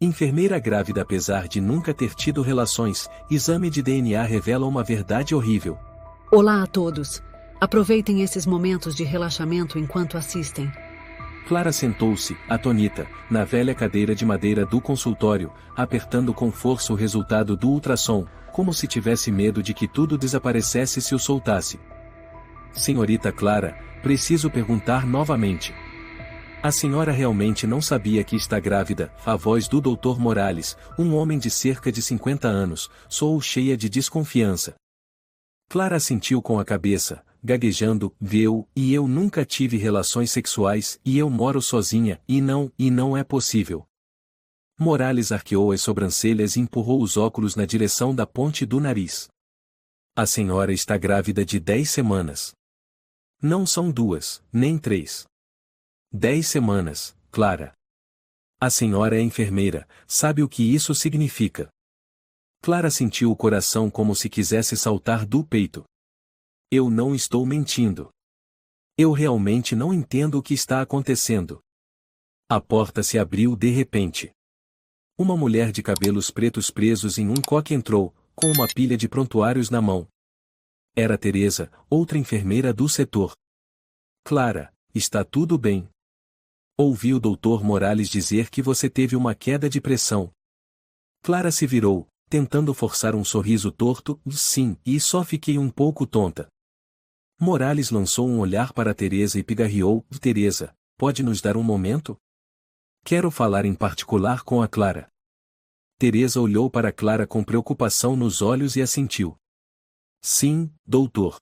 Enfermeira grávida apesar de nunca ter tido relações, exame de DNA revela uma verdade horrível. Olá a todos. Aproveitem esses momentos de relaxamento enquanto assistem. Clara sentou-se, atônita, na velha cadeira de madeira do consultório, apertando com força o resultado do ultrassom, como se tivesse medo de que tudo desaparecesse se o soltasse. Senhorita Clara, preciso perguntar novamente. A senhora realmente não sabia que está grávida? A voz do Dr. Morales, um homem de cerca de 50 anos, soou cheia de desconfiança. Clara assentiu com a cabeça, gaguejando, e eu nunca tive relações sexuais, e eu moro sozinha, e não é possível. Morales arqueou as sobrancelhas e empurrou os óculos na direção da ponte do nariz. A senhora está grávida de 10 semanas. Não são 2, nem 3. 10 semanas, Clara. A senhora é enfermeira, sabe o que isso significa? Clara sentiu o coração como se quisesse saltar do peito. Eu não estou mentindo. Eu realmente não entendo o que está acontecendo. A porta se abriu de repente. Uma mulher de cabelos pretos presos em um coque entrou, com uma pilha de prontuários na mão. Era Teresa, outra enfermeira do setor. Clara, está tudo bem. Ouvi o Dr. Morales dizer que você teve uma queda de pressão. Clara se virou, tentando forçar um sorriso torto, sim, e só fiquei um pouco tonta. Morales lançou um olhar para Teresa e pigarreou, Teresa, pode nos dar um momento? Quero falar em particular com a Clara. Teresa olhou para Clara com preocupação nos olhos e assentiu. Sim, doutor.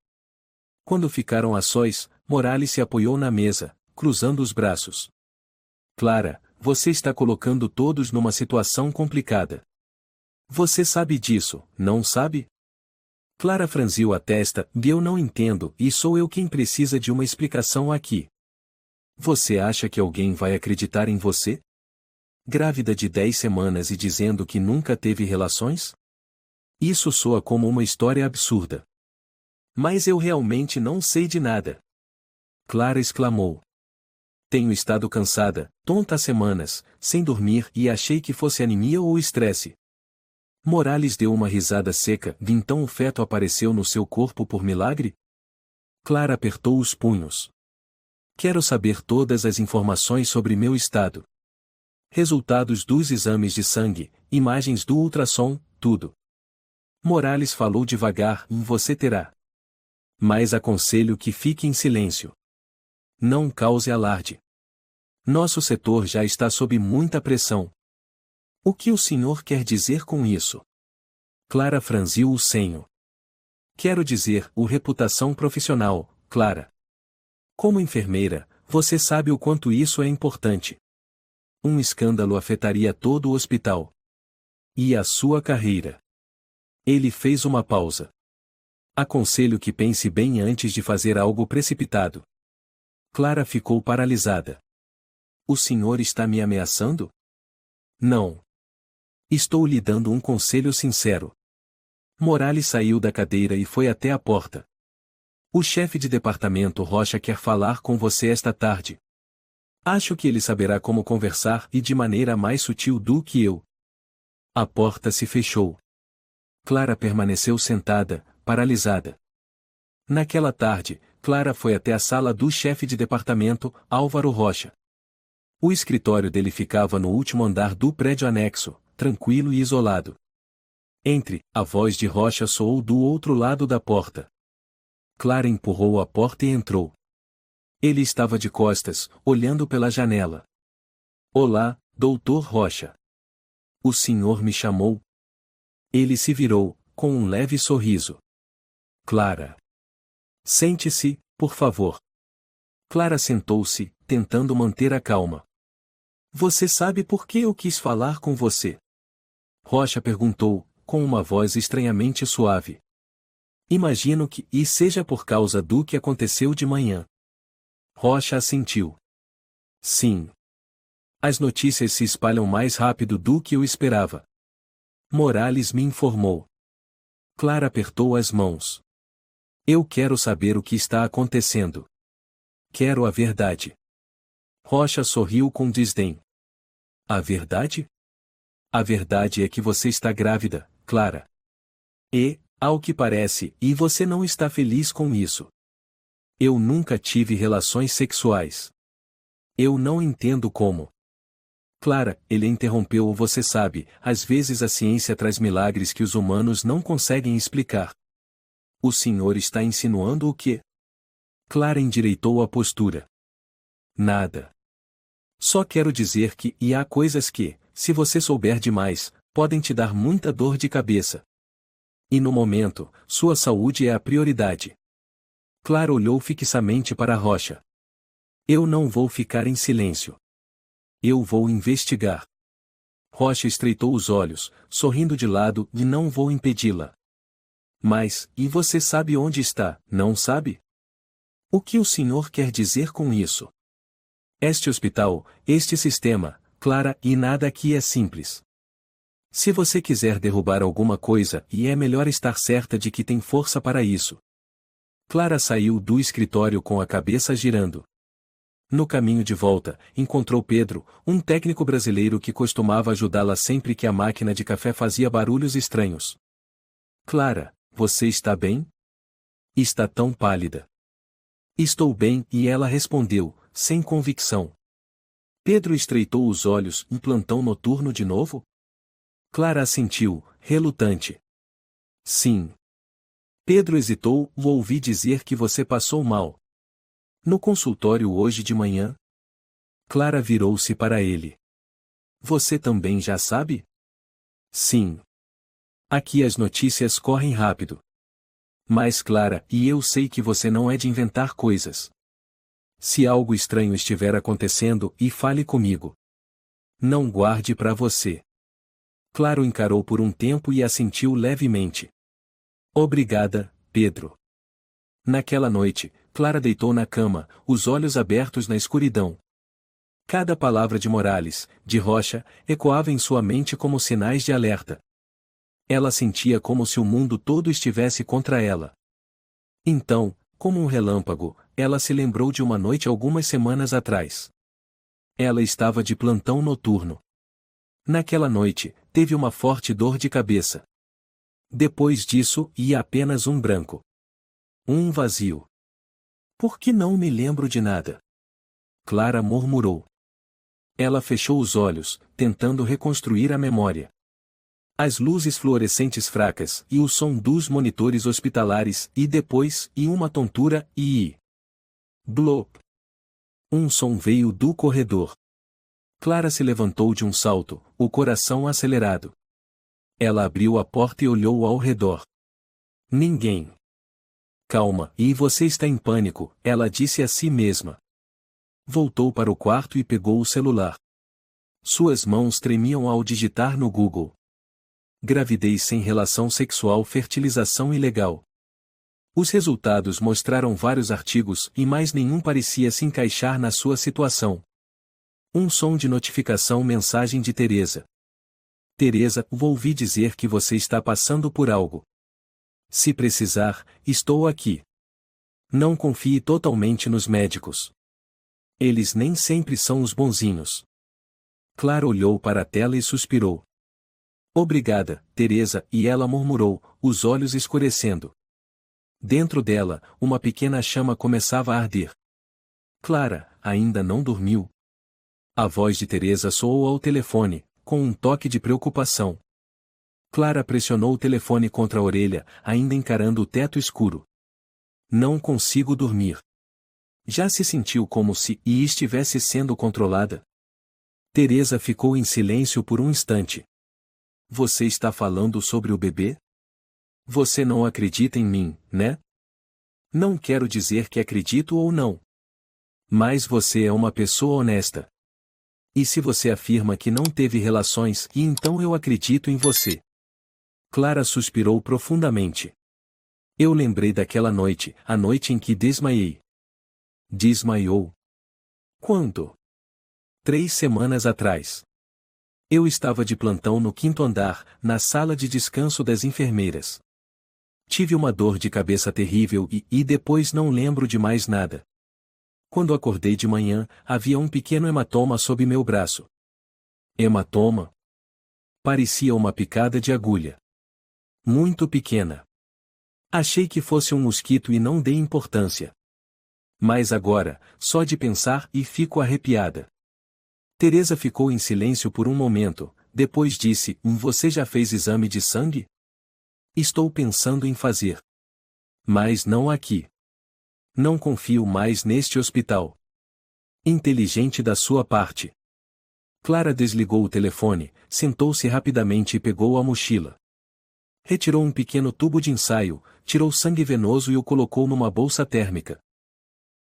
Quando ficaram a sós, Morales se apoiou na mesa, cruzando os braços. Clara, você está colocando todos numa situação complicada. Você sabe disso, não sabe? Clara franziu a testa, eu não entendo, e sou eu quem precisa de uma explicação aqui. Você acha que alguém vai acreditar em você? Grávida de 10 semanas e dizendo que nunca teve relações? Isso soa como uma história absurda. Mas eu realmente não sei de nada. Clara exclamou. Tenho estado cansada, tonta há semanas, sem dormir e achei que fosse anemia ou estresse. Morales deu uma risada seca, então o feto apareceu no seu corpo por milagre? Clara apertou os punhos. Quero saber todas as informações sobre meu estado. Resultados dos exames de sangue, imagens do ultrassom, tudo. Morales falou devagar, você terá. Mas aconselho que fique em silêncio. Não cause alarde. Nosso setor já está sob muita pressão. O que o senhor quer dizer com isso? Clara franziu o senho. Quero dizer, reputação profissional, Clara. Como enfermeira, você sabe o quanto isso é importante. Um escândalo afetaria todo o hospital. E a sua carreira. Ele fez uma pausa. Aconselho que pense bem antes de fazer algo precipitado. Clara ficou paralisada. O senhor está me ameaçando? Não. Estou lhe dando um conselho sincero. Morales saiu da cadeira e foi até a porta. O chefe de departamento Rocha quer falar com você esta tarde. Acho que ele saberá como conversar e de maneira mais sutil do que eu. A porta se fechou. Clara permaneceu sentada, paralisada. Naquela tarde, Clara foi até a sala do chefe de departamento, Álvaro Rocha. O escritório dele ficava no último andar do prédio anexo, tranquilo e isolado. Entre, a voz de Rocha soou do outro lado da porta. Clara empurrou a porta e entrou. Ele estava de costas, olhando pela janela. Olá, doutor Rocha. O senhor me chamou? Ele se virou, com um leve sorriso. Clara. Sente-se, por favor. Clara sentou-se, tentando manter a calma. Você sabe por que eu quis falar com você? Rocha perguntou, com uma voz estranhamente suave. Imagino que seja por causa do que aconteceu de manhã. Rocha assentiu. Sim. As notícias se espalham mais rápido do que eu esperava. Morales me informou. Clara apertou as mãos. Eu quero saber o que está acontecendo. Quero a verdade. Rocha sorriu com desdém. A verdade? A verdade é que você está grávida, Clara. E, ao que parece, e você não está feliz com isso. Eu nunca tive relações sexuais. Eu não entendo como. Clara, ele interrompeu. Você sabe, às vezes a ciência traz milagres que os humanos não conseguem explicar. O senhor está insinuando o quê? Clara endireitou a postura. Nada. Só quero dizer que, e há coisas que, se você souber demais, podem te dar muita dor de cabeça. E no momento, sua saúde é a prioridade. Clara olhou fixamente para a rocha. Eu não vou ficar em silêncio. Eu vou investigar. Rocha estreitou os olhos, sorrindo de lado, e não vou impedi-la. Mas, e você sabe onde está, não sabe? O que o senhor quer dizer com isso? Este hospital, este sistema, Clara, e nada aqui é simples. Se você quiser derrubar alguma coisa, e é melhor estar certa de que tem força para isso. Clara saiu do escritório com a cabeça girando. No caminho de volta, encontrou Pedro, um técnico brasileiro que costumava ajudá-la sempre que a máquina de café fazia barulhos estranhos. Clara, você está bem? Está tão pálida. Estou bem, e ela respondeu, sem convicção. Pedro estreitou os olhos. Um plantão noturno de novo? Clara assentiu, relutante. Sim. Pedro hesitou. Ouvi dizer que você passou mal. No consultório hoje de manhã? Clara virou-se para ele. Você também já sabe? Sim. Aqui as notícias correm rápido. Mas Clara, e eu sei que você não é de inventar coisas. Se algo estranho estiver acontecendo, e fale comigo. Não guarde para você. Clara o encarou por um tempo e assentiu levemente. Obrigada, Pedro. Naquela noite, Clara deitou na cama, os olhos abertos na escuridão. Cada palavra de Morales, de Rocha, ecoava em sua mente como sinais de alerta. Ela sentia como se o mundo todo estivesse contra ela. Então, como um relâmpago, ela se lembrou de uma noite algumas semanas atrás. Ela estava de plantão noturno. Naquela noite, teve uma forte dor de cabeça. Depois disso, ia apenas um branco. Um vazio. Por que não me lembro de nada? Clara murmurou. Ela fechou os olhos, tentando reconstruir a memória. As luzes fluorescentes fracas, e o som dos monitores hospitalares, e depois, e uma tontura, e... Blop! Um som veio do corredor. Clara se levantou de um salto, o coração acelerado. Ela abriu a porta e olhou ao redor. Ninguém. Calma, e você está em pânico, ela disse a si mesma. Voltou para o quarto e pegou o celular. Suas mãos tremiam ao digitar no Google. Gravidez sem relação sexual, fertilização ilegal. Os resultados mostraram vários artigos e mais nenhum parecia se encaixar na sua situação. Um som de notificação. Mensagem de Teresa. Teresa, ouvi dizer que você está passando por algo. Se precisar, estou aqui. Não confie totalmente nos médicos. Eles nem sempre são os bonzinhos. Clara olhou para a tela e suspirou. Obrigada, Teresa, e ela murmurou, os olhos escurecendo. Dentro dela, uma pequena chama começava a arder. Clara, ainda não dormiu? A voz de Teresa soou ao telefone, com um toque de preocupação. Clara pressionou o telefone contra a orelha, ainda encarando o teto escuro. Não consigo dormir. Já se sentiu como se estivesse sendo controlada? Teresa ficou em silêncio por um instante. Você está falando sobre o bebê? Você não acredita em mim, né? Não quero dizer que acredito ou não. Mas você é uma pessoa honesta. E se você afirma que não teve relações, e então eu acredito em você. Clara suspirou profundamente. Eu lembrei daquela noite, a noite em que desmaiei. Desmaiou? Quando? 3 semanas atrás. Eu estava de plantão no 5º andar, na sala de descanso das enfermeiras. Tive uma dor de cabeça terrível e depois não lembro de mais nada. Quando acordei de manhã, havia um pequeno hematoma sob meu braço. Hematoma? Parecia uma picada de agulha. Muito pequena. Achei que fosse um mosquito e não dei importância. Mas agora, só de pensar e fico arrepiada. Teresa ficou em silêncio por um momento, depois disse: Você já fez exame de sangue? Estou pensando em fazer. Mas não aqui. Não confio mais neste hospital. Inteligente da sua parte. Clara desligou o telefone, sentou-se rapidamente e pegou a mochila. Retirou um pequeno tubo de ensaio, tirou sangue venoso e o colocou numa bolsa térmica.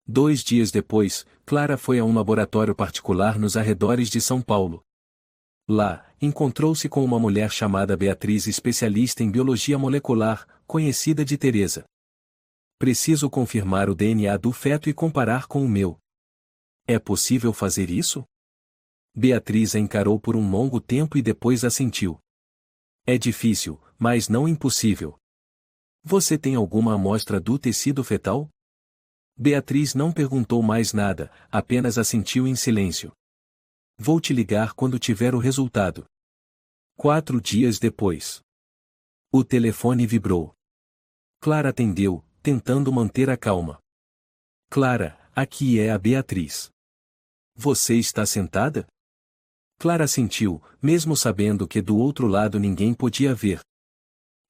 2 dias depois, Clara foi a um laboratório particular nos arredores de São Paulo. Lá, encontrou-se com uma mulher chamada Beatriz, especialista em biologia molecular, conhecida de Teresa. Preciso confirmar o DNA do feto e comparar com o meu. É possível fazer isso? Beatriz a encarou por um longo tempo e depois assentiu. É difícil, mas não impossível. Você tem alguma amostra do tecido fetal? Beatriz não perguntou mais nada, apenas assentiu em silêncio. Vou te ligar quando tiver o resultado. 4 dias depois. O telefone vibrou. Clara atendeu, tentando manter a calma. Clara, aqui é a Beatriz. Você está sentada? Clara assentiu, mesmo sabendo que do outro lado ninguém podia ver.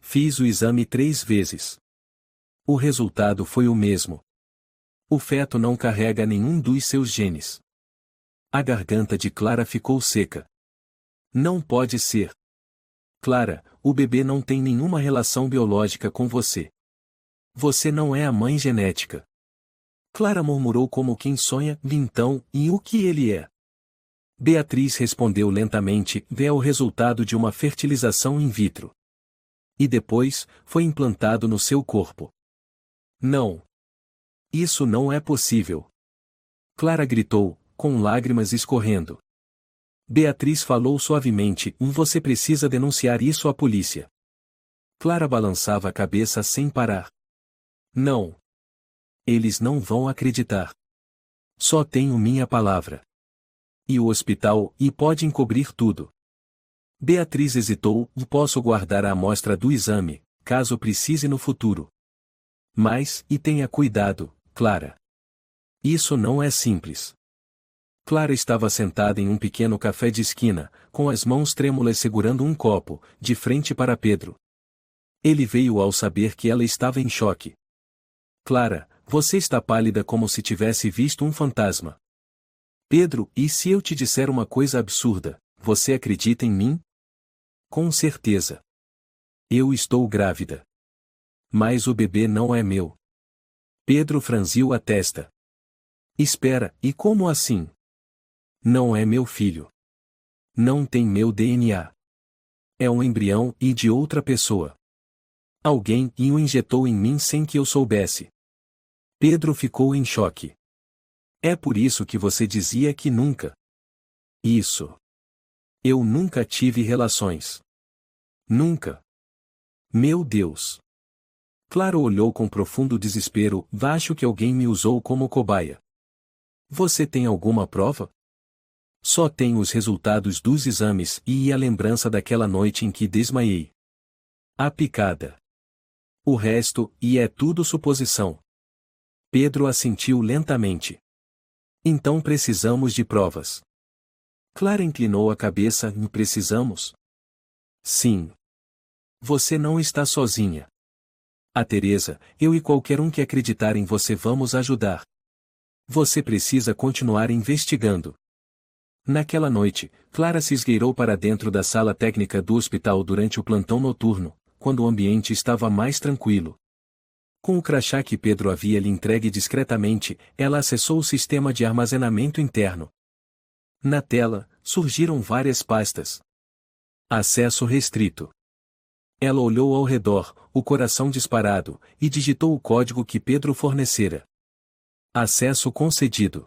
Fiz o exame 3 vezes. O resultado foi o mesmo. O feto não carrega nenhum dos seus genes. A garganta de Clara ficou seca. Não pode ser. Clara, o bebê não tem nenhuma relação biológica com você. Você não é a mãe genética. Clara murmurou como quem sonha. Então, e o que ele é? Beatriz respondeu lentamente: é o resultado de uma fertilização in vitro. E depois, foi implantado no seu corpo. Não. Isso não é possível. Clara gritou, com lágrimas escorrendo. Beatriz falou suavemente: Você precisa denunciar isso à polícia. Clara balançava a cabeça sem parar. Não. Eles não vão acreditar. Só tenho minha palavra. E o hospital, e pode encobrir tudo. Beatriz hesitou: Posso guardar a amostra do exame, caso precise no futuro. Mas, e tenha cuidado, Clara. Isso não é simples. Clara estava sentada em um pequeno café de esquina, com as mãos trêmulas segurando um copo, de frente para Pedro. Ele veio ao saber que ela estava em choque. Clara, você está pálida como se tivesse visto um fantasma. Pedro, e se eu te disser uma coisa absurda, você acredita em mim? Com certeza. Eu estou grávida. Mas o bebê não é meu. Pedro franziu a testa. Espera, e como assim? Não é meu filho. Não tem meu DNA. É um embrião e de outra pessoa. Alguém o injetou em mim sem que eu soubesse. Pedro ficou em choque. É por isso que você dizia que nunca. Isso. Eu nunca tive relações. Nunca. Meu Deus. Clara olhou com profundo desespero. Acho que alguém me usou como cobaia. Você tem alguma prova? Só tenho os resultados dos exames e a lembrança daquela noite em que desmaiei. A picada. O resto, e é tudo suposição. Pedro assentiu lentamente. Então precisamos de provas. Clara inclinou a cabeça. Precisamos? Sim. Você não está sozinha. A Teresa, eu e qualquer um que acreditar em você vamos ajudar. Você precisa continuar investigando. Naquela noite, Clara se esgueirou para dentro da sala técnica do hospital durante o plantão noturno, quando o ambiente estava mais tranquilo. Com o crachá que Pedro havia lhe entregue discretamente, ela acessou o sistema de armazenamento interno. Na tela, surgiram várias pastas. Acesso restrito. Ela olhou ao redor, o coração disparado, e digitou o código que Pedro fornecera. Acesso concedido.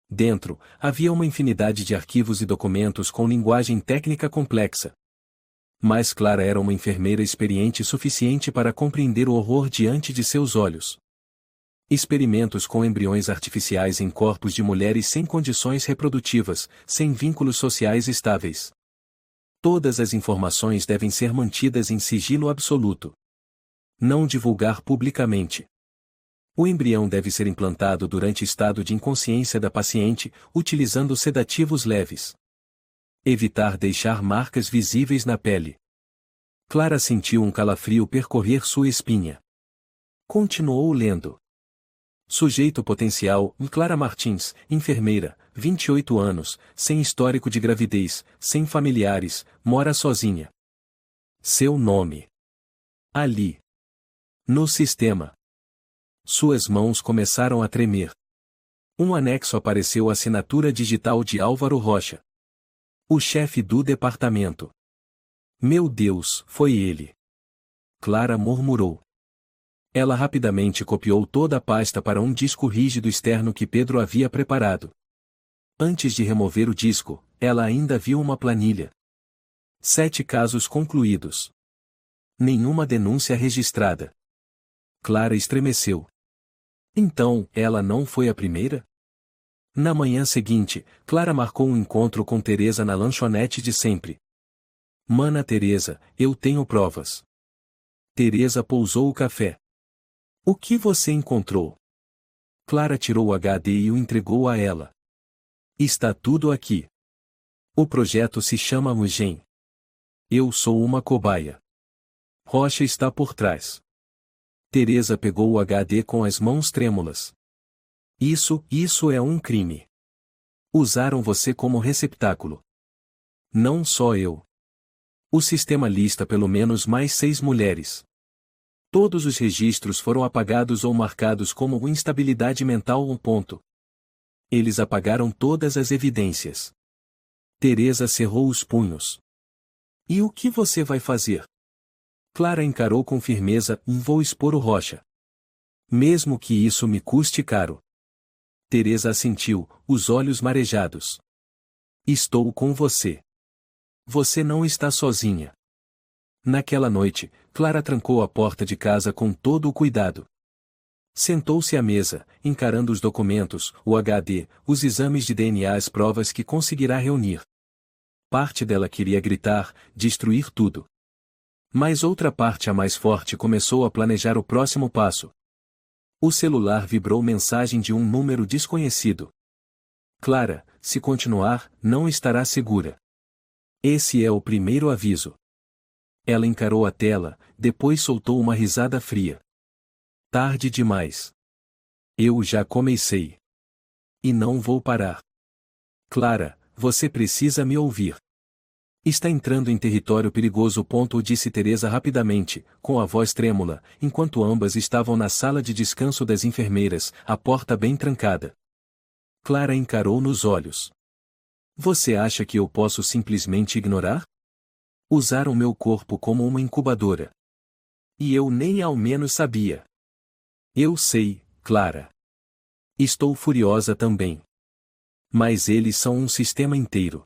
Dentro, havia uma infinidade de arquivos e documentos com linguagem técnica complexa. Mas Clara era uma enfermeira experiente suficiente para compreender o horror diante de seus olhos. Experimentos com embriões artificiais em corpos de mulheres sem condições reprodutivas, sem vínculos sociais estáveis. Todas as informações devem ser mantidas em sigilo absoluto. Não divulgar publicamente. O embrião deve ser implantado durante estado de inconsciência da paciente, utilizando sedativos leves. Evitar deixar marcas visíveis na pele. Clara sentiu um calafrio percorrer sua espinha. Continuou lendo. Sujeito potencial, Clara Martins, enfermeira, 28 anos, sem histórico de gravidez, sem familiares, mora sozinha. Seu nome. Ali. No sistema. Suas mãos começaram a tremer. Um anexo apareceu à assinatura digital de Álvaro Rocha. O chefe do departamento. Meu Deus, foi ele. Clara murmurou. Ela rapidamente copiou toda a pasta para um disco rígido externo que Pedro havia preparado. Antes de remover o disco, ela ainda viu uma planilha. 7 casos concluídos. Nenhuma denúncia registrada. Clara estremeceu. Então, ela não foi a primeira? Na manhã seguinte, Clara marcou um encontro com Teresa na lanchonete de sempre. Mana Teresa, eu tenho provas. Teresa pousou o café. O que você encontrou? Clara tirou o HD e o entregou a ela. Está tudo aqui. O projeto se chama Mugen. Eu sou uma cobaia. Rocha está por trás. Teresa pegou o HD com as mãos trêmulas. Isso é um crime. Usaram você como receptáculo. Não só eu. O sistema lista pelo menos mais 6 mulheres. Todos os registros foram apagados ou marcados como instabilidade mental 1 ponto. Eles apagaram todas as evidências. Teresa cerrou os punhos. E o que você vai fazer? Clara encarou com firmeza, vou expor o Rocha. Mesmo que isso me custe caro. Teresa assentiu, os olhos marejados. Estou com você. Você não está sozinha. Naquela noite, Clara trancou a porta de casa com todo o cuidado. Sentou-se à mesa, encarando os documentos, o HD, os exames de DNA, as provas que conseguirá reunir. Parte dela queria gritar, destruir tudo. Mas outra parte, a mais forte, começou a planejar o próximo passo. O celular vibrou mensagem de um número desconhecido. Clara, se continuar, não estará segura. Esse é o primeiro aviso. Ela encarou a tela, depois soltou uma risada fria. Tarde demais. Eu já comecei. E não vou parar. Clara, você precisa me ouvir. Está entrando em território perigoso. Disse Teresa rapidamente, com a voz trêmula, enquanto ambas estavam na sala de descanso das enfermeiras, a porta bem trancada. Clara encarou nos olhos. Você acha que eu posso simplesmente ignorar? Usaram meu corpo como uma incubadora. E eu nem ao menos sabia. Eu sei, Clara. Estou furiosa também. Mas eles são um sistema inteiro.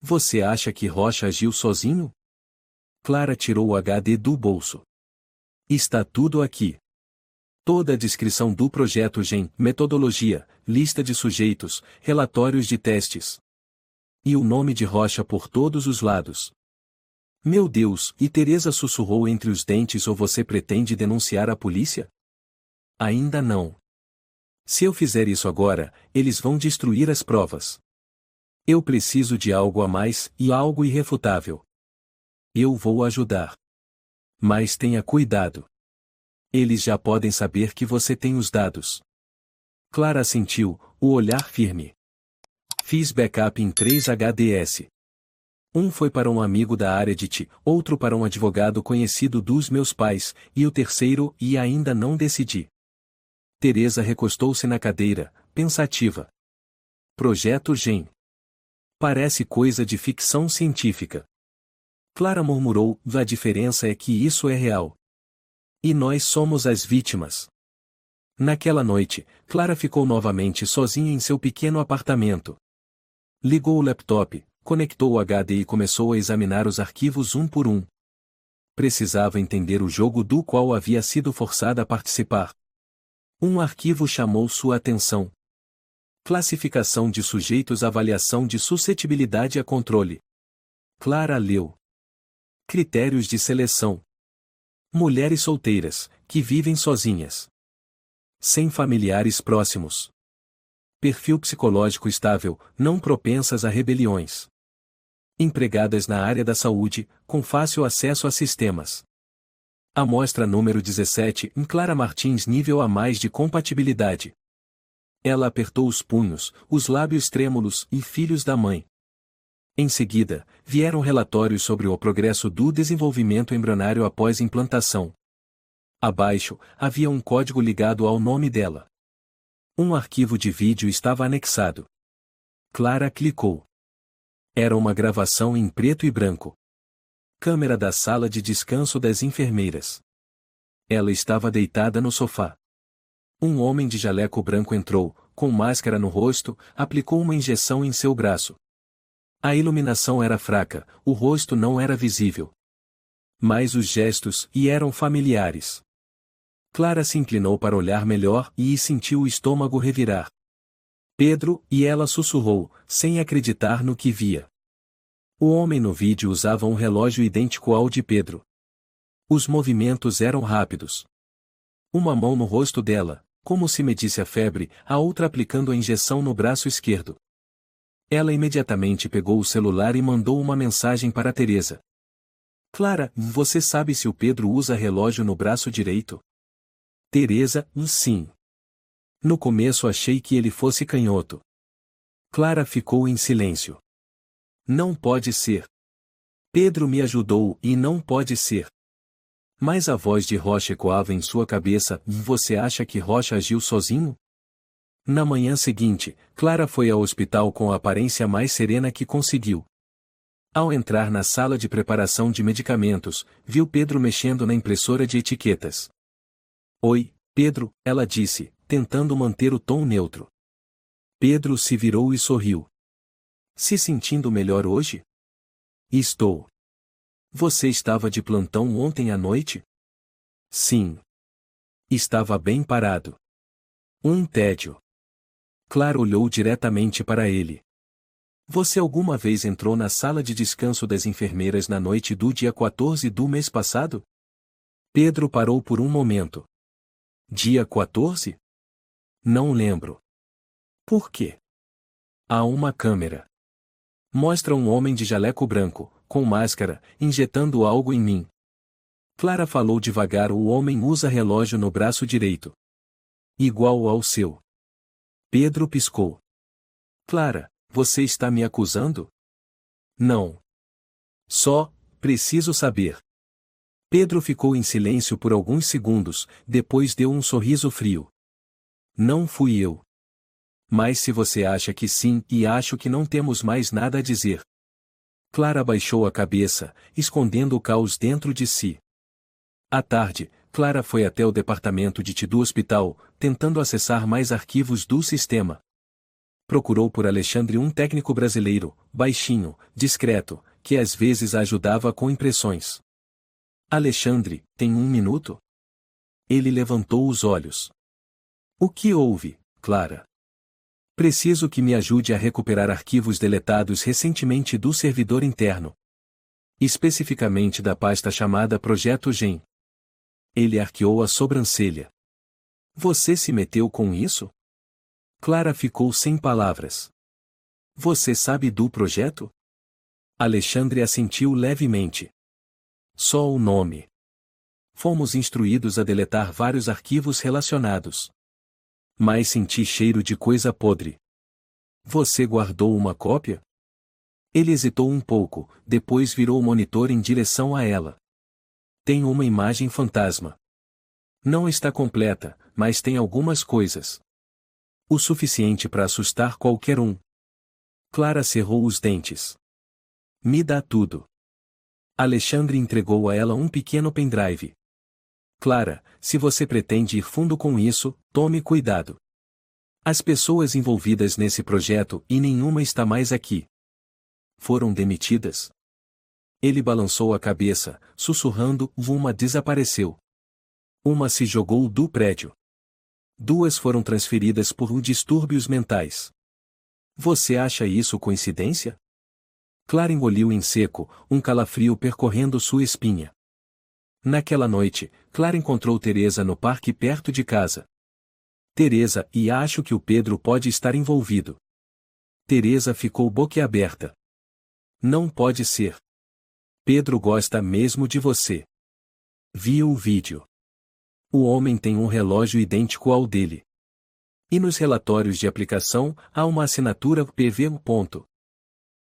Você acha que Rocha agiu sozinho? Clara tirou o HD do bolso. Está tudo aqui. Toda a descrição do projeto Gen, metodologia, lista de sujeitos, relatórios de testes. E o nome de Rocha por todos os lados. Meu Deus, e Teresa sussurrou entre os dentes, ou você pretende denunciar a polícia? Ainda não. Se eu fizer isso agora, eles vão destruir as provas. Eu preciso de algo a mais, e algo irrefutável. Eu vou ajudar. Mas tenha cuidado. Eles já podem saber que você tem os dados. Clara assentiu, o olhar firme. Fiz backup em 3 HDS. Um foi para um amigo da área de TI, outro para um advogado conhecido dos meus pais, e o terceiro, e ainda não decidi. Teresa recostou-se na cadeira, pensativa. Projeto Gen. Parece coisa de ficção científica. Clara murmurou, a diferença é que isso é real. E nós somos as vítimas. Naquela noite, Clara ficou novamente sozinha em seu pequeno apartamento. Ligou o laptop, conectou o HD e começou a examinar os arquivos um por um. Precisava entender o jogo do qual havia sido forçada a participar. Um arquivo chamou sua atenção. Classificação de sujeitos, avaliação de suscetibilidade a controle. Clara leu. Critérios de seleção. Mulheres solteiras, que vivem sozinhas. Sem familiares próximos. Perfil psicológico estável, não propensas a rebeliões. Empregadas na área da saúde, com fácil acesso a sistemas. Amostra número 17, em Clara Martins, nível a mais de compatibilidade. Ela apertou os punhos, os lábios trêmulos e filhos da mãe. Em seguida, vieram relatórios sobre o progresso do desenvolvimento embrionário após implantação. Abaixo, havia um código ligado ao nome dela. Um arquivo de vídeo estava anexado. Clara clicou. Era uma gravação em preto e branco. Câmera da sala de descanso das enfermeiras. Ela estava deitada no sofá. Um homem de jaleco branco entrou, com máscara no rosto, aplicou uma injeção em seu braço. A iluminação era fraca, o rosto não era visível. Mas os gestos eram familiares. Clara se inclinou para olhar melhor e sentiu o estômago revirar. Pedro, e ela sussurrou, sem acreditar no que via. O homem no vídeo usava um relógio idêntico ao de Pedro. Os movimentos eram rápidos. Uma mão no rosto dela, como se medisse a febre, a outra aplicando a injeção no braço esquerdo. Ela imediatamente pegou o celular e mandou uma mensagem para Teresa. Clara, você sabe se o Pedro usa relógio no braço direito? Teresa, sim. No começo achei que ele fosse canhoto. Clara ficou em silêncio. Não pode ser. Pedro me ajudou e não pode ser. Mas a voz de Rocha ecoava em sua cabeça, você acha que Rocha agiu sozinho? Na manhã seguinte, Clara foi ao hospital com a aparência mais serena que conseguiu. Ao entrar na sala de preparação de medicamentos, viu Pedro mexendo na impressora de etiquetas. Oi, Pedro, ela disse, tentando manter o tom neutro. Pedro se virou e sorriu. Se sentindo melhor hoje? Estou. Você estava de plantão ontem à noite? Sim. Estava bem parado. Um tédio. Clara olhou diretamente para ele. Você alguma vez entrou na sala de descanso das enfermeiras na noite do dia 14 do mês passado? Pedro parou por um momento. Dia 14? Não lembro. Por quê? Há uma câmera. Mostra um homem de jaleco branco, com máscara, injetando algo em mim. Clara falou devagar. O homem usa relógio no braço direito. Igual ao seu. Pedro piscou. Clara, você está me acusando? Não. Só, preciso saber. Pedro ficou em silêncio por alguns segundos, depois deu um sorriso frio. Não fui eu. Mas se você acha que sim, e acho que não temos mais nada a dizer. Clara baixou a cabeça, escondendo o caos dentro de si. À tarde, Clara foi até o departamento de TI do hospital, tentando acessar mais arquivos do sistema. Procurou por Alexandre, um técnico brasileiro, baixinho, discreto, que às vezes a ajudava com impressões. Alexandre, tem um minuto? Ele levantou os olhos. O que houve, Clara? Preciso que me ajude a recuperar arquivos deletados recentemente do servidor interno. Especificamente da pasta chamada Projeto Gen. Ele arqueou a sobrancelha. Você se meteu com isso? Clara ficou sem palavras. Você sabe do projeto? Alexandre assentiu levemente. Só o nome. Fomos instruídos a deletar vários arquivos relacionados. Mas senti cheiro de coisa podre. Você guardou uma cópia? Ele hesitou um pouco, depois virou o monitor em direção a ela. Tem uma imagem fantasma. Não está completa, mas tem algumas coisas. O suficiente para assustar qualquer um. Clara cerrou os dentes. Me dá tudo. Alexandre entregou a ela um pequeno pendrive. Clara, se você pretende ir fundo com isso, tome cuidado. As pessoas envolvidas nesse projeto e nenhuma está mais aqui. Foram demitidas? Ele balançou a cabeça, sussurrando, uma desapareceu. Uma se jogou do prédio. 2 foram transferidas por distúrbios mentais. Você acha isso coincidência? Clara engoliu em seco, um calafrio percorrendo sua espinha. Naquela noite, Clara encontrou Teresa no parque perto de casa. Teresa, e acho que o Pedro pode estar envolvido. Teresa ficou boquiaberta. Não pode ser. Pedro gosta mesmo de você. Viu o vídeo. O homem tem um relógio idêntico ao dele. E nos relatórios de aplicação, há uma assinatura PV.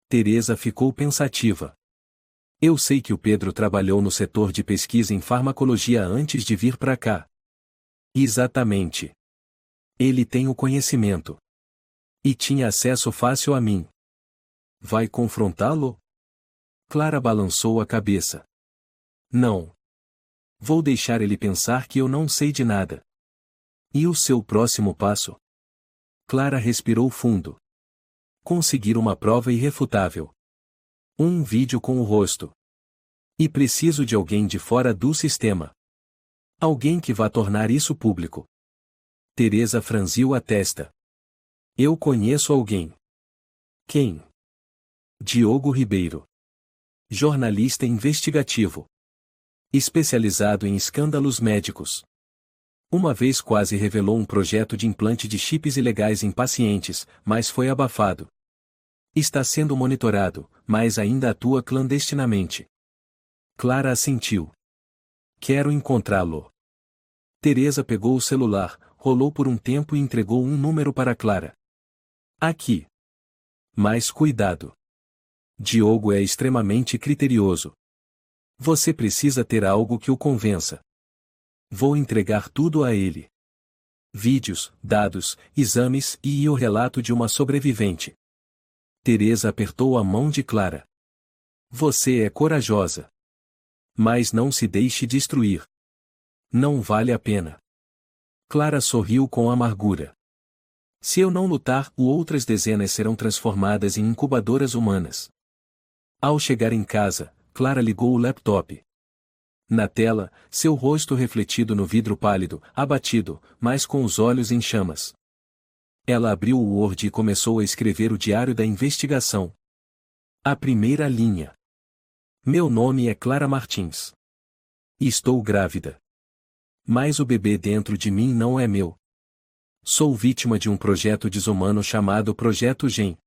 Teresa ficou pensativa. Eu sei que o Pedro trabalhou no setor de pesquisa em farmacologia antes de vir para cá. Exatamente. Ele tem o conhecimento. E tinha acesso fácil a mim. Vai confrontá-lo? Clara balançou a cabeça. Não. Vou deixar ele pensar que eu não sei de nada. E o seu próximo passo? Clara respirou fundo. Conseguir uma prova irrefutável. Um vídeo com o rosto. E preciso de alguém de fora do sistema. Alguém que vá tornar isso público. Teresa franziu a testa. Eu conheço alguém. Quem? Diogo Ribeiro. Jornalista investigativo. Especializado em escândalos médicos. Uma vez quase revelou um projeto de implante de chips ilegais em pacientes, mas foi abafado. Está sendo monitorado, mas ainda atua clandestinamente. Clara assentiu. Quero encontrá-lo. Teresa pegou o celular, rolou por um tempo e entregou um número para Clara. Aqui. Mas cuidado. Diogo é extremamente criterioso. Você precisa ter algo que o convença. Vou entregar tudo a ele. Vídeos, dados, exames e o relato de uma sobrevivente. Teresa apertou a mão de Clara. Você é corajosa. Mas não se deixe destruir. Não vale a pena. Clara sorriu com amargura. Se eu não lutar, outras dezenas serão transformadas em incubadoras humanas. Ao chegar em casa, Clara ligou o laptop. Na tela, seu rosto refletido no vidro pálido, abatido, mas com os olhos em chamas. Ela abriu o Word e começou a escrever o diário da investigação. A primeira linha. Meu nome é Clara Martins. Estou grávida. Mas o bebê dentro de mim não é meu. Sou vítima de um projeto desumano chamado Projeto GEM.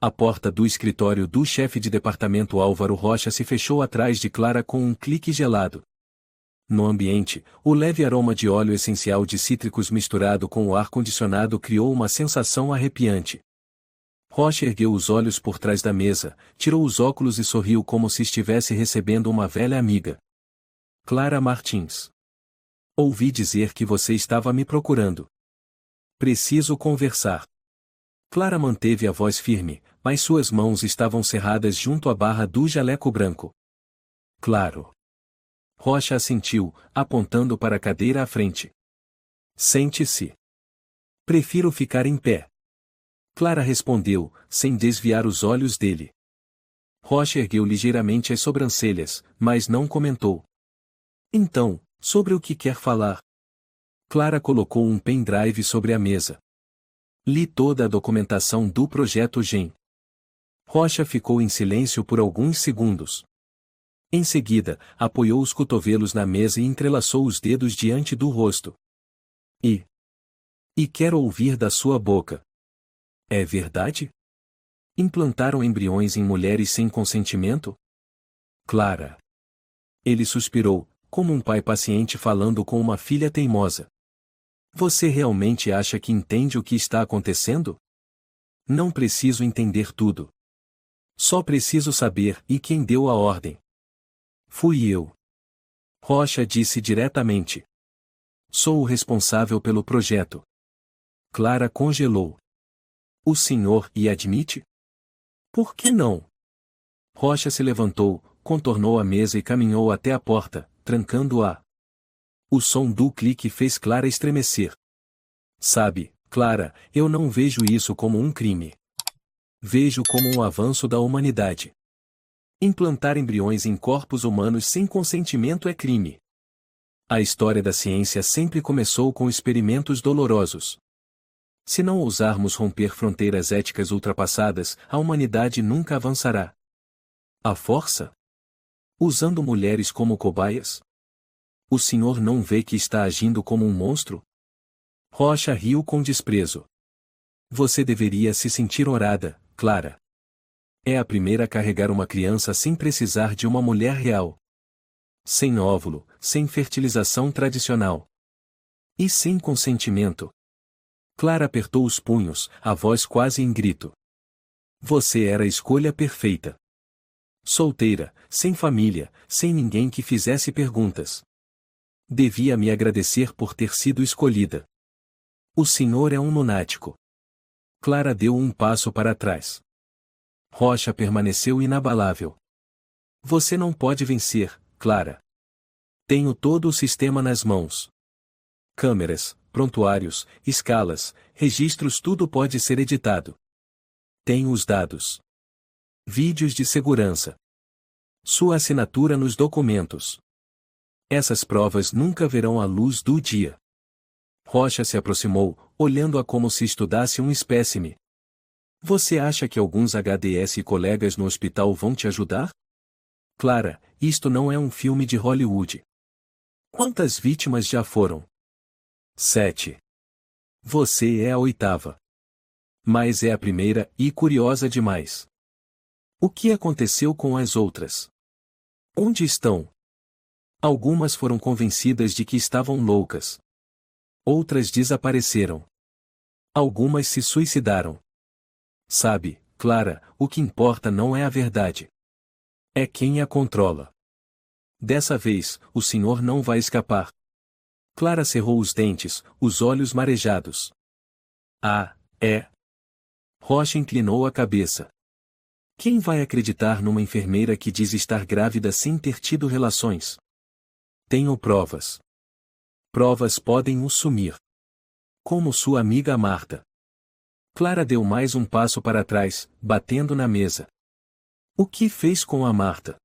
A porta do escritório do chefe de departamento Álvaro Rocha se fechou atrás de Clara com um clique gelado. No ambiente, o leve aroma de óleo essencial de cítricos misturado com o ar-condicionado criou uma sensação arrepiante. Rocha ergueu os olhos por trás da mesa, tirou os óculos e sorriu como se estivesse recebendo uma velha amiga. Clara Martins. Ouvi dizer que você estava me procurando. Preciso conversar. Clara manteve a voz firme, mas suas mãos estavam cerradas junto à barra do jaleco branco. Claro. Rocha assentiu, apontando para a cadeira à frente. Sente-se. Prefiro ficar em pé. Clara respondeu, sem desviar os olhos dele. Rocha ergueu ligeiramente as sobrancelhas, mas não comentou. Então, sobre o que quer falar? Clara colocou um pendrive sobre a mesa. Li toda a documentação do Projeto GEM. Rocha ficou em silêncio por alguns segundos. Em seguida, apoiou os cotovelos na mesa e entrelaçou os dedos diante do rosto. E quero ouvir da sua boca. É verdade? Implantaram embriões em mulheres sem consentimento? Clara. Ele suspirou, como um pai paciente falando com uma filha teimosa. Você realmente acha que entende o que está acontecendo? Não preciso entender tudo. Só preciso saber e quem deu a ordem. Fui eu. Rocha disse diretamente. Sou o responsável pelo projeto. Clara congelou. O senhor e admite? Por que não? Rocha se levantou, contornou a mesa e caminhou até a porta, trancando-a. O som do clique fez Clara estremecer. Sabe, Clara, eu não vejo isso como um crime. Vejo como um avanço da humanidade. Implantar embriões em corpos humanos sem consentimento é crime. A história da ciência sempre começou com experimentos dolorosos. Se não ousarmos romper fronteiras éticas ultrapassadas, a humanidade nunca avançará. À força? Usando mulheres como cobaias? O senhor não vê que está agindo como um monstro? Rocha riu com desprezo. Você deveria se sentir honrada, Clara. É a primeira a carregar uma criança sem precisar de uma mulher real. Sem óvulo, sem fertilização tradicional. E sem consentimento. Clara apertou os punhos, a voz quase em grito. Você era a escolha perfeita. Solteira, sem família, sem ninguém que fizesse perguntas. Devia me agradecer por ter sido escolhida. O senhor é um lunático. Clara deu um passo para trás. Rocha permaneceu inabalável. Você não pode vencer, Clara. Tenho todo o sistema nas mãos. Câmeras, prontuários, escalas, registros, tudo pode ser editado. Tenho os dados. Vídeos de segurança. Sua assinatura nos documentos. Essas provas nunca verão a luz do dia. Rocha se aproximou, olhando-a como se estudasse um espécime. Você acha que alguns HDS e colegas no hospital vão te ajudar? Clara, isto não é um filme de Hollywood. Quantas vítimas já foram? 7. Você é a 8ª. Mas é a primeira e curiosa demais. O que aconteceu com as outras? Onde estão? Algumas foram convencidas de que estavam loucas. Outras desapareceram. Algumas se suicidaram. Sabe, Clara, o que importa não é a verdade. É quem a controla. Dessa vez, o senhor não vai escapar. Clara cerrou os dentes, os olhos marejados. Ah, é? Rocha inclinou a cabeça. Quem vai acreditar numa enfermeira que diz estar grávida sem ter tido relações? Tenho provas. Provas podem o sumir. Como sua amiga Marta. Clara deu mais um passo para trás, batendo na mesa. O que fez com a Marta?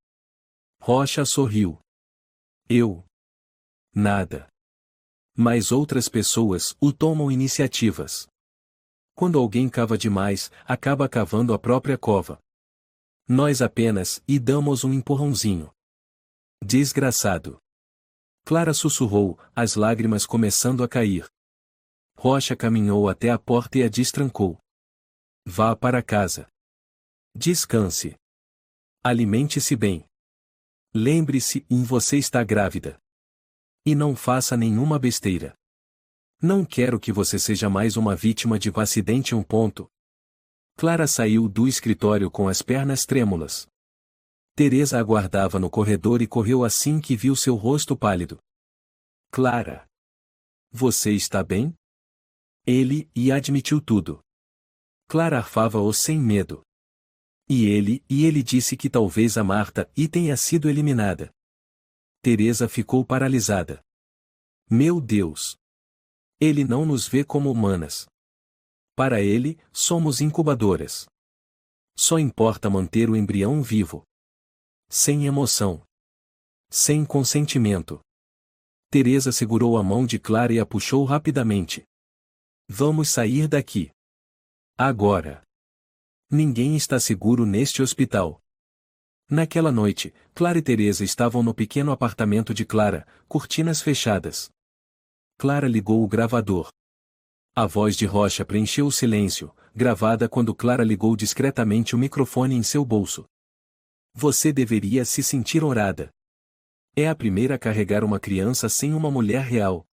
Rocha sorriu. Eu? Nada. Mas outras pessoas o tomam iniciativas. Quando alguém cava demais, acaba cavando a própria cova. Nós apenas e damos um empurrãozinho. Desgraçado. Clara sussurrou, as lágrimas começando a cair. Rocha caminhou até a porta e a destrancou. Vá para casa. Descanse. Alimente-se bem. Lembre-se, você está grávida. E não faça nenhuma besteira. Não quero que você seja mais uma vítima de um acidente. Clara saiu do escritório com as pernas trêmulas. Teresa aguardava no corredor e correu assim que viu seu rosto pálido. Clara. Você está bem? Ele admitiu tudo. Clara arfava-o sem medo. E ele disse que talvez a Marta tenha sido eliminada. Teresa ficou paralisada. Meu Deus! Ele não nos vê como humanas. Para ele, somos incubadoras. Só importa manter o embrião vivo. Sem emoção. Sem consentimento. Teresa segurou a mão de Clara e a puxou rapidamente. Vamos sair daqui. Agora. Ninguém está seguro neste hospital. Naquela noite, Clara e Teresa estavam no pequeno apartamento de Clara, cortinas fechadas. Clara ligou o gravador. A voz de Rocha preencheu o silêncio, gravada quando Clara ligou discretamente o microfone em seu bolso. Você deveria se sentir honrada. É a primeira a carregar uma criança sem uma mulher real.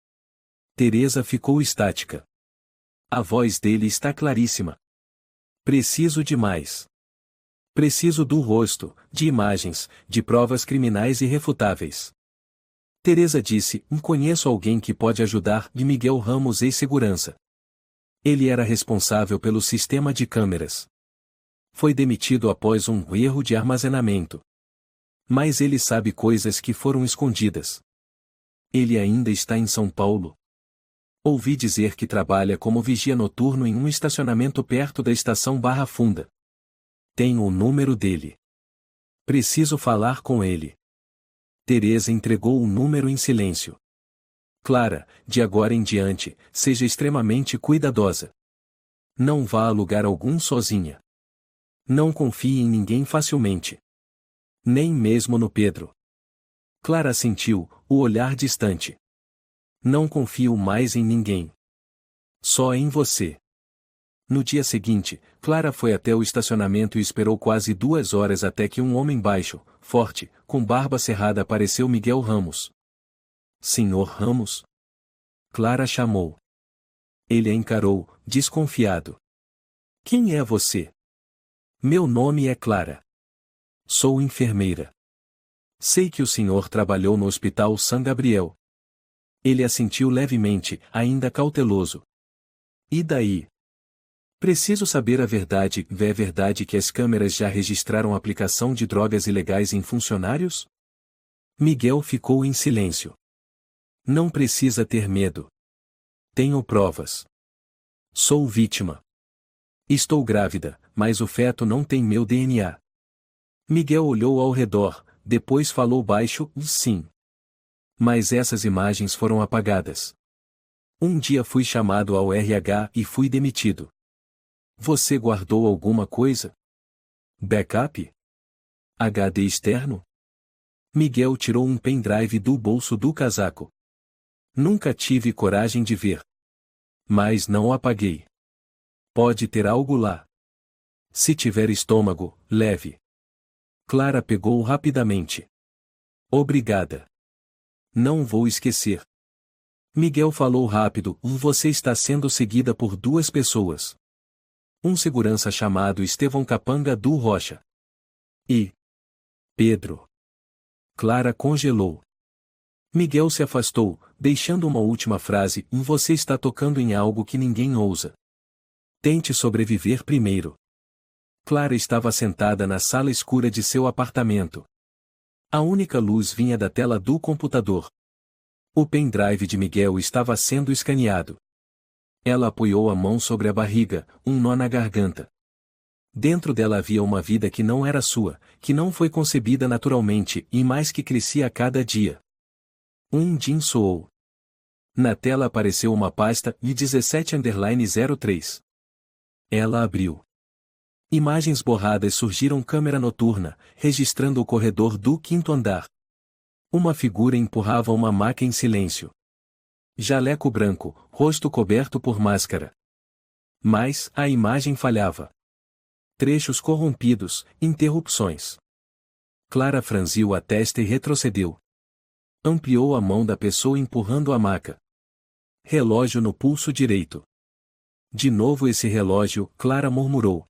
Teresa ficou estática. A voz dele está claríssima. Preciso de mais. Preciso do rosto, de imagens, de provas criminais irrefutáveis. Teresa disse, conheço alguém que pode ajudar, de Miguel Ramos, ex-segurança. Ele era responsável pelo sistema de câmeras. Foi demitido após um erro de armazenamento. Mas ele sabe coisas que foram escondidas. Ele ainda está em São Paulo. Ouvi dizer que trabalha como vigia noturno em um estacionamento perto da estação Barra Funda. Tenho o número dele. Preciso falar com ele. Teresa entregou o número em silêncio. Clara, de agora em diante, seja extremamente cuidadosa. Não vá a lugar algum sozinha. Não confie em ninguém facilmente. Nem mesmo no Pedro. Clara sentiu o olhar distante. Não confio mais em ninguém. Só em você. No dia seguinte, Clara foi até o estacionamento e esperou quase 2 horas até que um homem baixo, forte, com barba cerrada apareceu. Miguel Ramos. Senhor Ramos? Clara chamou. Ele a encarou, desconfiado. Quem é você? Meu nome é Clara. Sou enfermeira. Sei que o senhor trabalhou no Hospital São Gabriel. Ele assentiu levemente, ainda cauteloso. E daí? Preciso saber a verdade. É verdade que as câmeras já registraram a aplicação de drogas ilegais em funcionários? Miguel ficou em silêncio. Não precisa ter medo. Tenho provas. Sou vítima. Estou grávida, mas o feto não tem meu DNA. Miguel olhou ao redor, depois falou baixo, sim. Mas essas imagens foram apagadas. Um dia fui chamado ao RH e fui demitido. Você guardou alguma coisa? Backup? HD externo? Miguel tirou um pendrive do bolso do casaco. Nunca tive coragem de ver. Mas não o apaguei. Pode ter algo lá. Se tiver estômago, leve. Clara pegou rapidamente. Obrigada. Não vou esquecer. Miguel falou rápido. Você está sendo seguida por 2 pessoas. Um segurança chamado Estevão Capanga do Rocha. E Pedro. Clara congelou. Miguel se afastou, deixando uma última frase. Você está tocando em algo que ninguém ousa. Tente sobreviver primeiro. Clara estava sentada na sala escura de seu apartamento. A única luz vinha da tela do computador. O pendrive de Miguel estava sendo escaneado. Ela apoiou a mão sobre a barriga, um nó na garganta. Dentro dela havia uma vida que não era sua, que não foi concebida naturalmente e mais que crescia a cada dia. Um din soou. Na tela apareceu uma pasta I17_03. Ela abriu. Imagens borradas surgiram. Câmera noturna, registrando o corredor do 5º andar. Uma figura empurrava uma maca em silêncio. Jaleco branco, rosto coberto por máscara. Mas a imagem falhava. Trechos corrompidos, interrupções. Clara franziu a testa e retrocedeu. Ampliou a mão da pessoa empurrando a maca. Relógio no pulso direito. De novo esse relógio, Clara murmurou.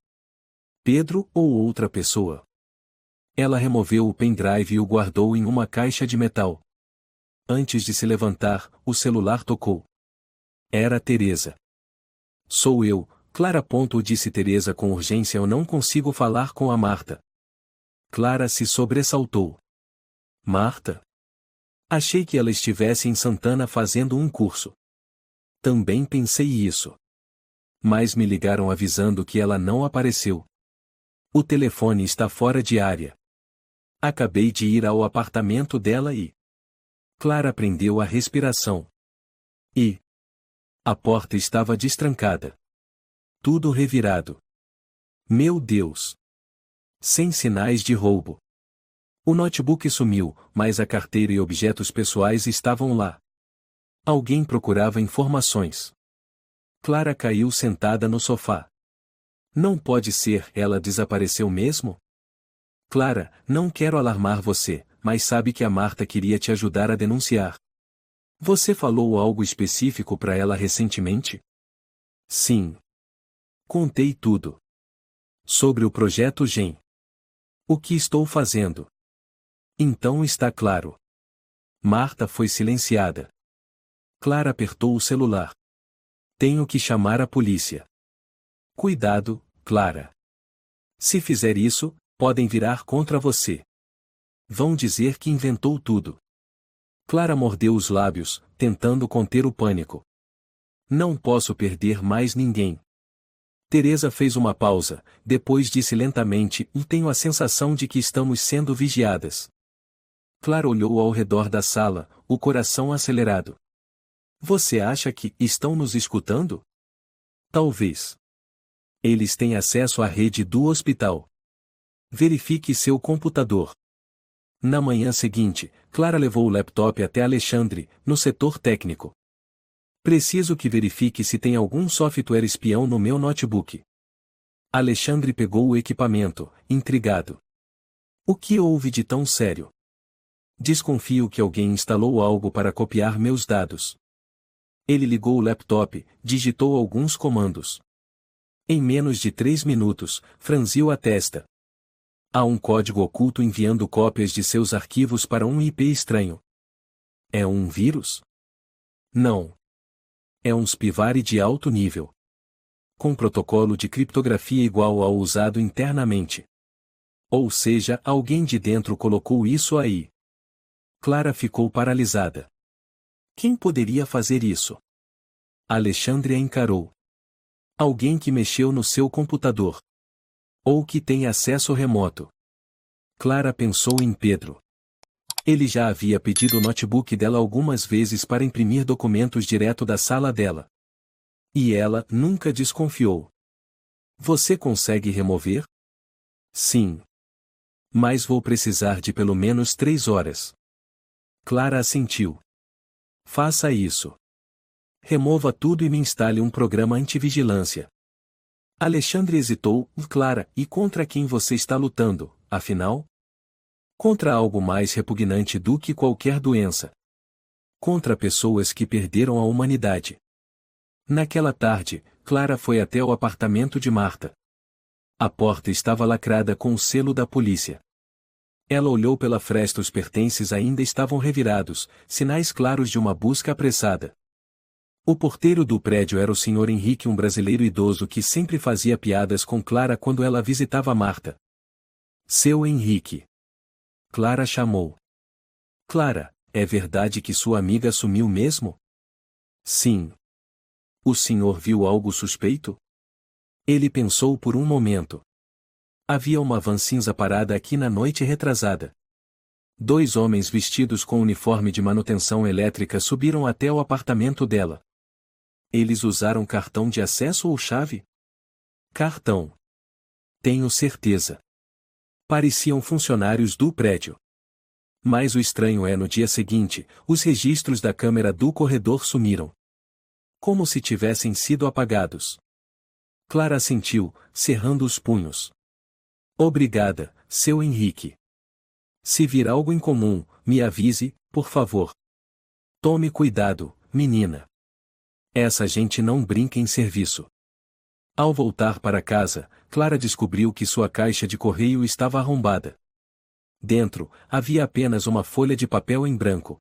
Pedro ou outra pessoa? Ela removeu o pendrive e o guardou em uma caixa de metal. Antes de se levantar, o celular tocou. Era Teresa. Sou eu, Clara. Disse Teresa com urgência. Eu não consigo falar com a Marta. Clara se sobressaltou. Marta? Achei que ela estivesse em Santana fazendo um curso. Também pensei isso. Mas me ligaram avisando que ela não apareceu. O telefone está fora de área. Acabei de ir ao apartamento dela e... Clara prendeu a respiração. E... a porta estava destrancada. Tudo revirado. Meu Deus! Sem sinais de roubo. O notebook sumiu, mas a carteira e objetos pessoais estavam lá. Alguém procurava informações. Clara caiu sentada no sofá. Não pode ser, ela desapareceu mesmo? Clara, não quero alarmar você, mas sabe que a Marta queria te ajudar a denunciar. Você falou algo específico para ela recentemente? Sim. Contei tudo. Sobre o projeto GEM. O que estou fazendo? Então está claro. Marta foi silenciada. Clara apertou o celular. Tenho que chamar a polícia. Cuidado, Clara. Se fizer isso, podem virar contra você. Vão dizer que inventou tudo. Clara mordeu os lábios, tentando conter o pânico. Não posso perder mais ninguém. Teresa fez uma pausa, depois disse lentamente, e tenho a sensação de que estamos sendo vigiadas. Clara olhou ao redor da sala, o coração acelerado. Você acha que estão nos escutando? Talvez. Eles têm acesso à rede do hospital. Verifique seu computador. Na manhã seguinte, Clara levou o laptop até Alexandre, no setor técnico. Preciso que verifique se tem algum software espião no meu notebook. Alexandre pegou o equipamento, intrigado. O que houve de tão sério? Desconfio que alguém instalou algo para copiar meus dados. Ele ligou o laptop, digitou alguns comandos. Em menos de 3 minutos, franziu a testa. Há um código oculto enviando cópias de seus arquivos para um IP estranho. É um vírus? Não. É um spyware de alto nível. Com protocolo de criptografia igual ao usado internamente. Ou seja, alguém de dentro colocou isso aí. Clara ficou paralisada. Quem poderia fazer isso? Alexandre a encarou. Alguém que mexeu no seu computador. Ou que tem acesso remoto. Clara pensou em Pedro. Ele já havia pedido o notebook dela algumas vezes para imprimir documentos direto da sala dela. E ela nunca desconfiou. Você consegue remover? Sim. Mas vou precisar de pelo menos 3 horas. Clara assentiu. Faça isso. Remova tudo e me instale um programa antivigilância. Alexandre hesitou. Clara, e contra quem você está lutando, afinal? Contra algo mais repugnante do que qualquer doença. Contra pessoas que perderam a humanidade. Naquela tarde, Clara foi até o apartamento de Marta. A porta estava lacrada com o selo da polícia. Ela olhou pela fresta, os pertences ainda estavam revirados, sinais claros de uma busca apressada. O porteiro do prédio era o Sr. Henrique, um brasileiro idoso que sempre fazia piadas com Clara quando ela visitava Marta. Seu Henrique. Clara chamou. Clara, é verdade que sua amiga sumiu mesmo? Sim. O senhor viu algo suspeito? Ele pensou por um momento. Havia uma van cinza parada aqui na noite retrasada. 2 homens vestidos com uniforme de manutenção elétrica subiram até o apartamento dela. Eles usaram cartão de acesso ou chave? Cartão. Tenho certeza. Pareciam funcionários do prédio. Mas o estranho é, no dia seguinte, os registros da câmera do corredor sumiram. Como se tivessem sido apagados. Clara assentiu, cerrando os punhos. Obrigada, seu Henrique. Se vir algo incomum, me avise, por favor. Tome cuidado, menina. Essa gente não brinca em serviço. Ao voltar para casa, Clara descobriu que sua caixa de correio estava arrombada. Dentro, havia apenas uma folha de papel em branco.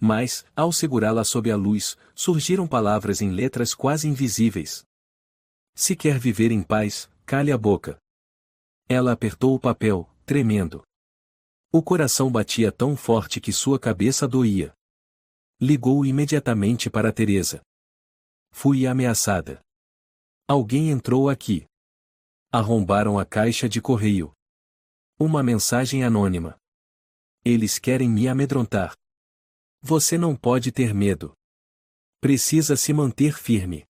Mas, ao segurá-la sob a luz, surgiram palavras em letras quase invisíveis. Se quer viver em paz, cale a boca. Ela apertou o papel, tremendo. O coração batia tão forte que sua cabeça doía. Ligou imediatamente para Teresa. Fui ameaçada. Alguém entrou aqui. Arrombaram a caixa de correio. Uma mensagem anônima. Eles querem me amedrontar. Você não pode ter medo. Precisa se manter firme.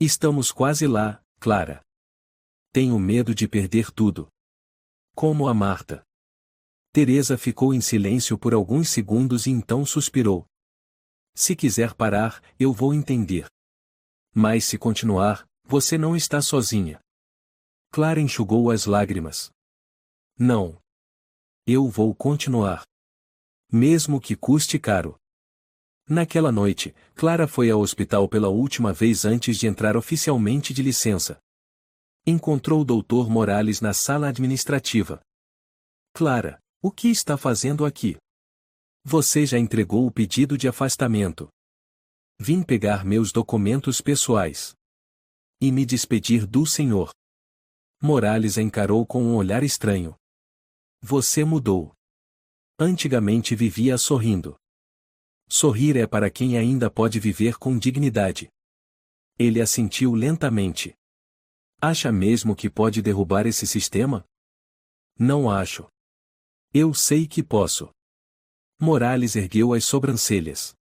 Estamos quase lá, Clara. Tenho medo de perder tudo. Como a Marta. Teresa ficou em silêncio por alguns segundos e então suspirou. Se quiser parar, eu vou entender. Mas se continuar, você não está sozinha. Clara enxugou as lágrimas. Não. Eu vou continuar. Mesmo que custe caro. Naquela noite, Clara foi ao hospital pela última vez antes de entrar oficialmente de licença. Encontrou o Dr. Morales na sala administrativa. Clara, o que está fazendo aqui? Você já entregou o pedido de afastamento. Vim pegar meus documentos pessoais. E me despedir do senhor. Morales a encarou com um olhar estranho. Você mudou. Antigamente vivia sorrindo. Sorrir é para quem ainda pode viver com dignidade. Ele assentiu lentamente. Acha mesmo que pode derrubar esse sistema? Não acho. Eu sei que posso. Morales ergueu as sobrancelhas.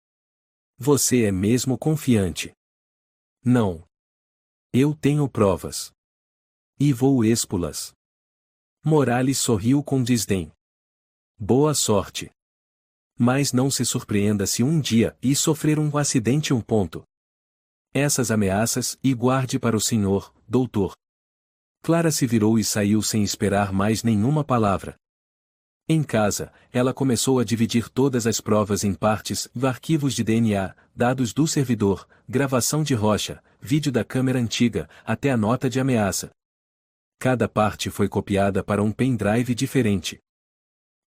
Você é mesmo confiante? Não. Eu tenho provas. E vou expô-las. Morales sorriu com desdém. Boa sorte. Mas não se surpreenda se um dia e sofrer um acidente. Essas ameaças, e guarde para o senhor, doutor. Clara se virou e saiu sem esperar mais nenhuma palavra. Em casa, ela começou a dividir todas as provas em partes, arquivos de DNA, dados do servidor, gravação de rocha, vídeo da câmera antiga, até a nota de ameaça. Cada parte foi copiada para um pendrive diferente.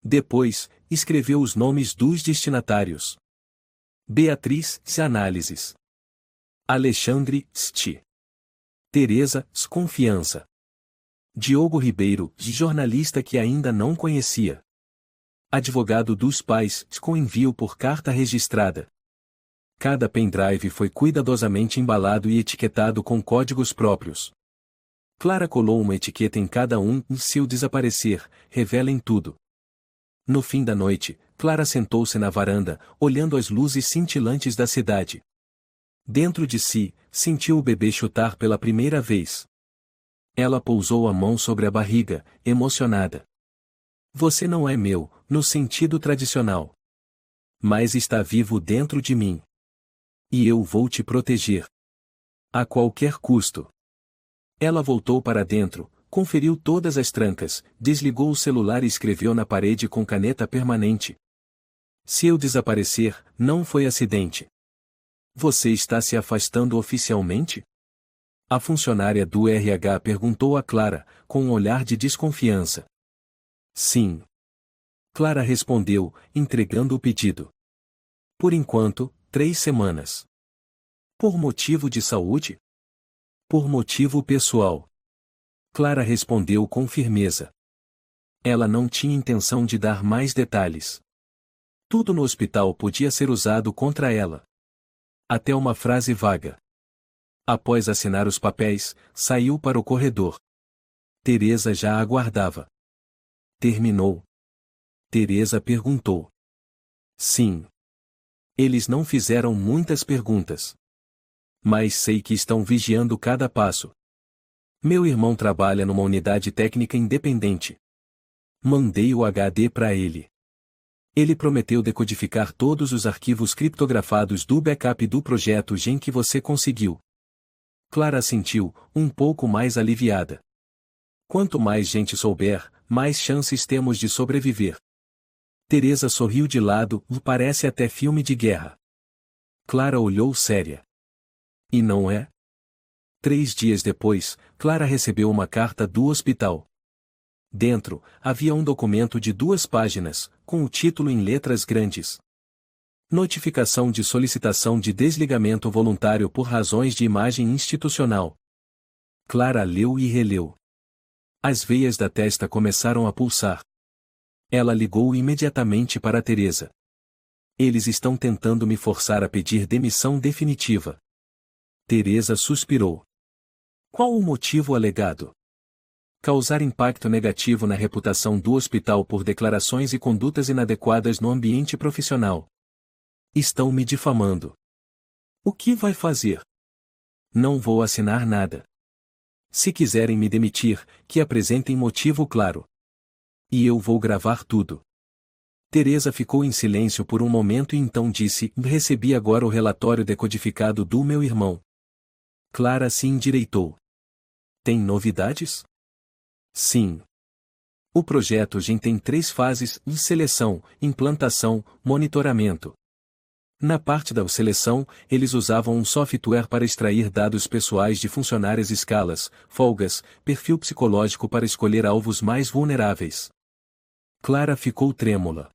Depois, escreveu os nomes dos destinatários. Beatriz, análises. Alexandre, ST. Teresa, confiança. Diogo Ribeiro, jornalista que ainda não conhecia. Advogado dos pais, com envio por carta registrada. Cada pendrive foi cuidadosamente embalado e etiquetado com códigos próprios. Clara colou uma etiqueta em cada um, e se o desaparecer, revelem tudo. No fim da noite, Clara sentou-se na varanda, olhando as luzes cintilantes da cidade. Dentro de si, sentiu o bebê chutar pela primeira vez. Ela pousou a mão sobre a barriga, emocionada. Você não é meu, no sentido tradicional. Mas está vivo dentro de mim. E eu vou te proteger. A qualquer custo. Ela voltou para dentro, conferiu todas as trancas, desligou o celular e escreveu na parede com caneta permanente. Se eu desaparecer, não foi acidente. Você está se afastando oficialmente? A funcionária do RH perguntou a Clara, com um olhar de desconfiança. Sim. Clara respondeu, entregando o pedido. Por enquanto, 3 semanas. Por motivo de saúde? Por motivo pessoal. Clara respondeu com firmeza. Ela não tinha intenção de dar mais detalhes. Tudo no hospital podia ser usado contra ela. Até uma frase vaga. Após assinar os papéis, saiu para o corredor. Teresa já aguardava. Terminou? Teresa perguntou. Sim. Eles não fizeram muitas perguntas. Mas sei que estão vigiando cada passo. Meu irmão trabalha numa unidade técnica independente. Mandei o HD para ele. Ele prometeu decodificar todos os arquivos criptografados do backup do projeto GEM que você conseguiu. Clara assentiu, um pouco mais aliviada. Quanto mais gente souber, mais chances temos de sobreviver. Teresa sorriu de lado, parece até filme de guerra. Clara olhou séria. E não é? 3 dias depois, Clara recebeu uma carta do hospital. Dentro, havia um documento de 2 páginas, com o título em letras grandes. Notificação de solicitação de desligamento voluntário por razões de imagem institucional. Clara leu e releu. As veias da testa começaram a pulsar. Ela ligou imediatamente para Teresa. Eles estão tentando me forçar a pedir demissão definitiva. Teresa suspirou. Qual o motivo alegado? Causar impacto negativo na reputação do hospital por declarações e condutas inadequadas no ambiente profissional. Estão me difamando. O que vai fazer? Não vou assinar nada. Se quiserem me demitir, que apresentem motivo claro. E eu vou gravar tudo. Teresa ficou em silêncio por um momento e então disse: recebi agora o relatório decodificado do meu irmão. Clara se endireitou. Tem novidades? Sim. O projeto GEM tem 3 fases: seleção, implantação, monitoramento. Na parte da seleção, eles usavam um software para extrair dados pessoais de funcionárias, escalas, folgas, perfil psicológico para escolher alvos mais vulneráveis. Clara ficou trêmula.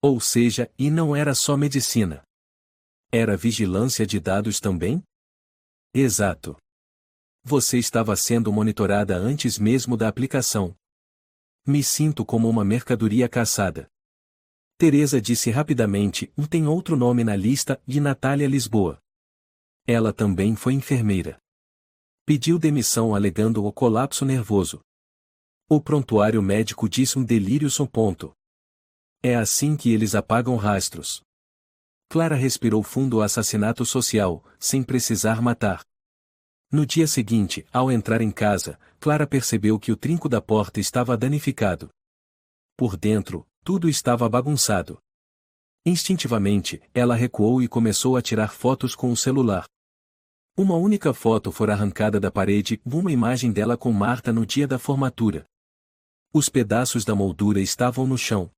Ou seja, e não era só medicina. Era vigilância de dados também? Exato. Você estava sendo monitorada antes mesmo da aplicação. Me sinto como uma mercadoria caçada. Teresa disse rapidamente: tem outro nome na lista, de Natália Lisboa. Ela também foi enfermeira. Pediu demissão alegando o colapso nervoso. O prontuário médico disse um delírio. É assim que eles apagam rastros. Clara respirou fundo. O assassinato social, sem precisar matar. No dia seguinte, ao entrar em casa, Clara percebeu que o trinco da porta estava danificado. Por dentro, Tudo estava bagunçado. Instintivamente, ela recuou e começou a tirar fotos com o celular. Uma única foto fora arrancada da parede, uma imagem dela com Marta no dia da formatura. Os pedaços da moldura estavam no chão.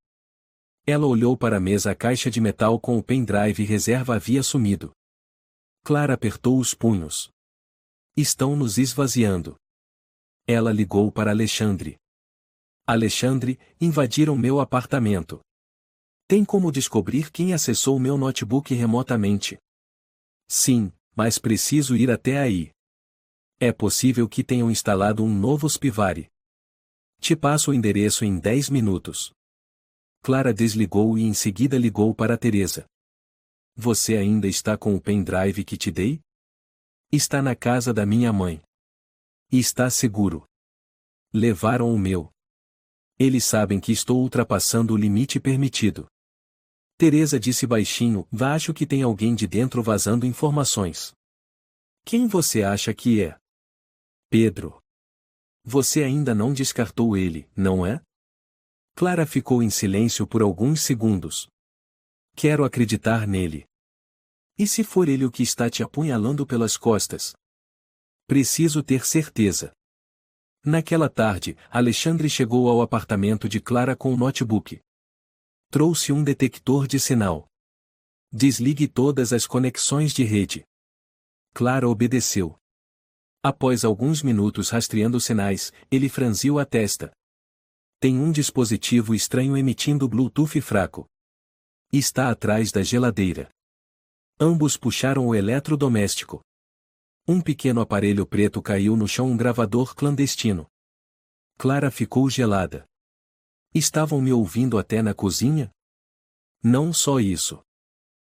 Ela olhou para a mesa, a caixa de metal com o pendrive reserva havia sumido. Clara apertou os punhos. Estão nos esvaziando. Ela ligou para Alexandre. Alexandre, invadiram meu apartamento. Tem como descobrir quem acessou meu notebook remotamente? Sim, mas preciso ir até aí. É possível que tenham instalado um novo spyware. Te passo o endereço em 10 minutos. Clara desligou e em seguida ligou para Teresa. Você ainda está com o pendrive que te dei? Está na casa da minha mãe. Está seguro. Levaram o meu. Eles sabem que estou ultrapassando o limite permitido. Teresa disse baixinho, acho que tem alguém de dentro vazando informações. Quem você acha que é? Pedro. Você ainda não descartou ele, não é? Clara ficou em silêncio por alguns segundos. Quero acreditar nele. E se for ele o que está te apunhalando pelas costas? Preciso ter certeza. Naquela tarde, Alexandre chegou ao apartamento de Clara com o notebook. Trouxe um detector de sinal. Desligue todas as conexões de rede. Clara obedeceu. Após alguns minutos rastreando sinais, ele franziu a testa. Tem um dispositivo estranho emitindo Bluetooth fraco. Está atrás da geladeira. Ambos puxaram o eletrodoméstico. Um pequeno aparelho preto caiu no chão, um gravador clandestino. Clara ficou gelada. Estavam me ouvindo até na cozinha? Não só isso.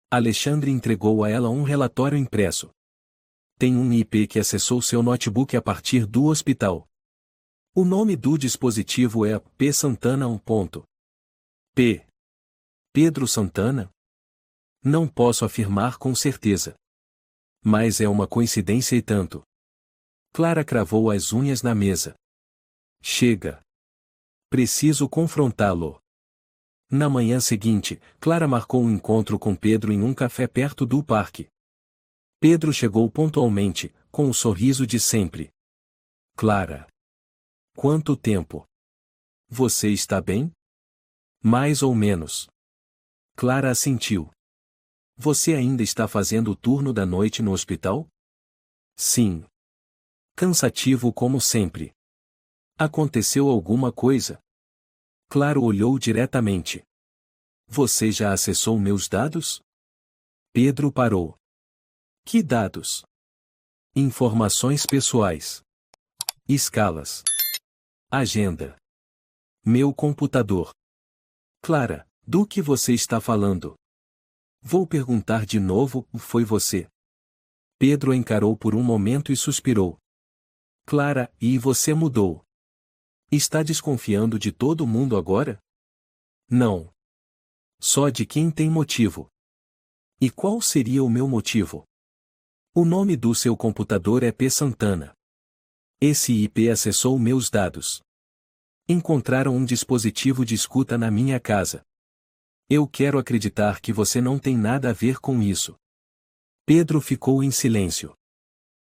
Alexandre entregou a ela um relatório impresso. Tem um IP que acessou seu notebook a partir do hospital. O nome do dispositivo é P. Santana 1. P. Pedro Santana? Não posso afirmar com certeza. Mas é uma coincidência e tanto. Clara cravou as unhas na mesa. Chega. Preciso confrontá-lo. Na manhã seguinte, Clara marcou um encontro com Pedro em um café perto do parque. Pedro chegou pontualmente, com o sorriso de sempre. Clara. Quanto tempo? Você está bem? Mais ou menos. Clara assentiu. Você ainda está fazendo o turno da noite no hospital? Sim. Cansativo como sempre. Aconteceu alguma coisa? Clara olhou diretamente. Você já acessou meus dados? Pedro parou. Que dados? Informações pessoais. Escalas. Agenda. Meu computador. Clara, do que você está falando? Vou perguntar de novo, foi você? Pedro encarou por um momento e suspirou. Clara, e você mudou? Está desconfiando de todo mundo agora? Não. Só de quem tem motivo. E qual seria o meu motivo? O nome do seu computador é P. Santana. Esse IP acessou meus dados. Encontraram um dispositivo de escuta na minha casa. Eu quero acreditar que você não tem nada a ver com isso. Pedro ficou em silêncio.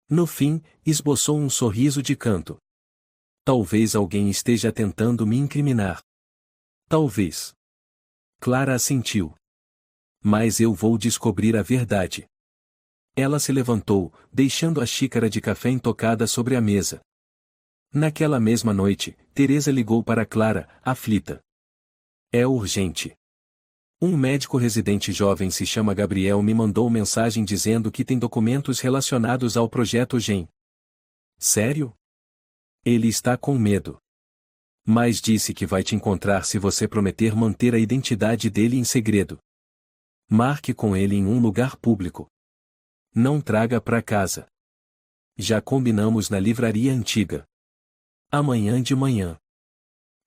No fim, esboçou um sorriso de canto. Talvez alguém esteja tentando me incriminar. Talvez. Clara assentiu. Mas eu vou descobrir a verdade. Ela se levantou, deixando a xícara de café intocada sobre a mesa. Naquela mesma noite, Teresa ligou para Clara, aflita. É urgente. Um médico residente jovem se chama Gabriel me mandou mensagem dizendo que tem documentos relacionados ao projeto GEM. Sério? Ele está com medo. Mas disse que vai te encontrar se você prometer manter a identidade dele em segredo. Marque com ele em um lugar público. Não traga para casa. Já combinamos na livraria antiga. Amanhã de manhã.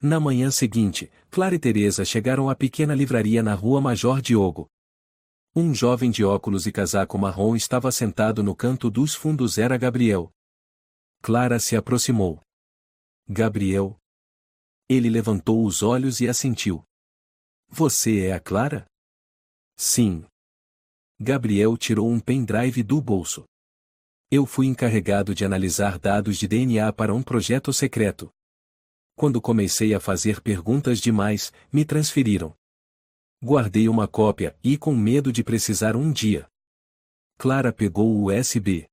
Na manhã seguinte, Clara e Teresa chegaram à pequena livraria na rua Major Diogo. Um jovem de óculos e casaco marrom estava sentado no canto dos fundos, era Gabriel. Clara se aproximou. Gabriel. Ele levantou os olhos e assentiu. Você é a Clara? Sim. Gabriel tirou um pendrive do bolso. Eu fui encarregado de analisar dados de DNA para um projeto secreto. Quando comecei a fazer perguntas demais, me transferiram. Guardei uma cópia e com medo de precisar um dia. Clara pegou o USB.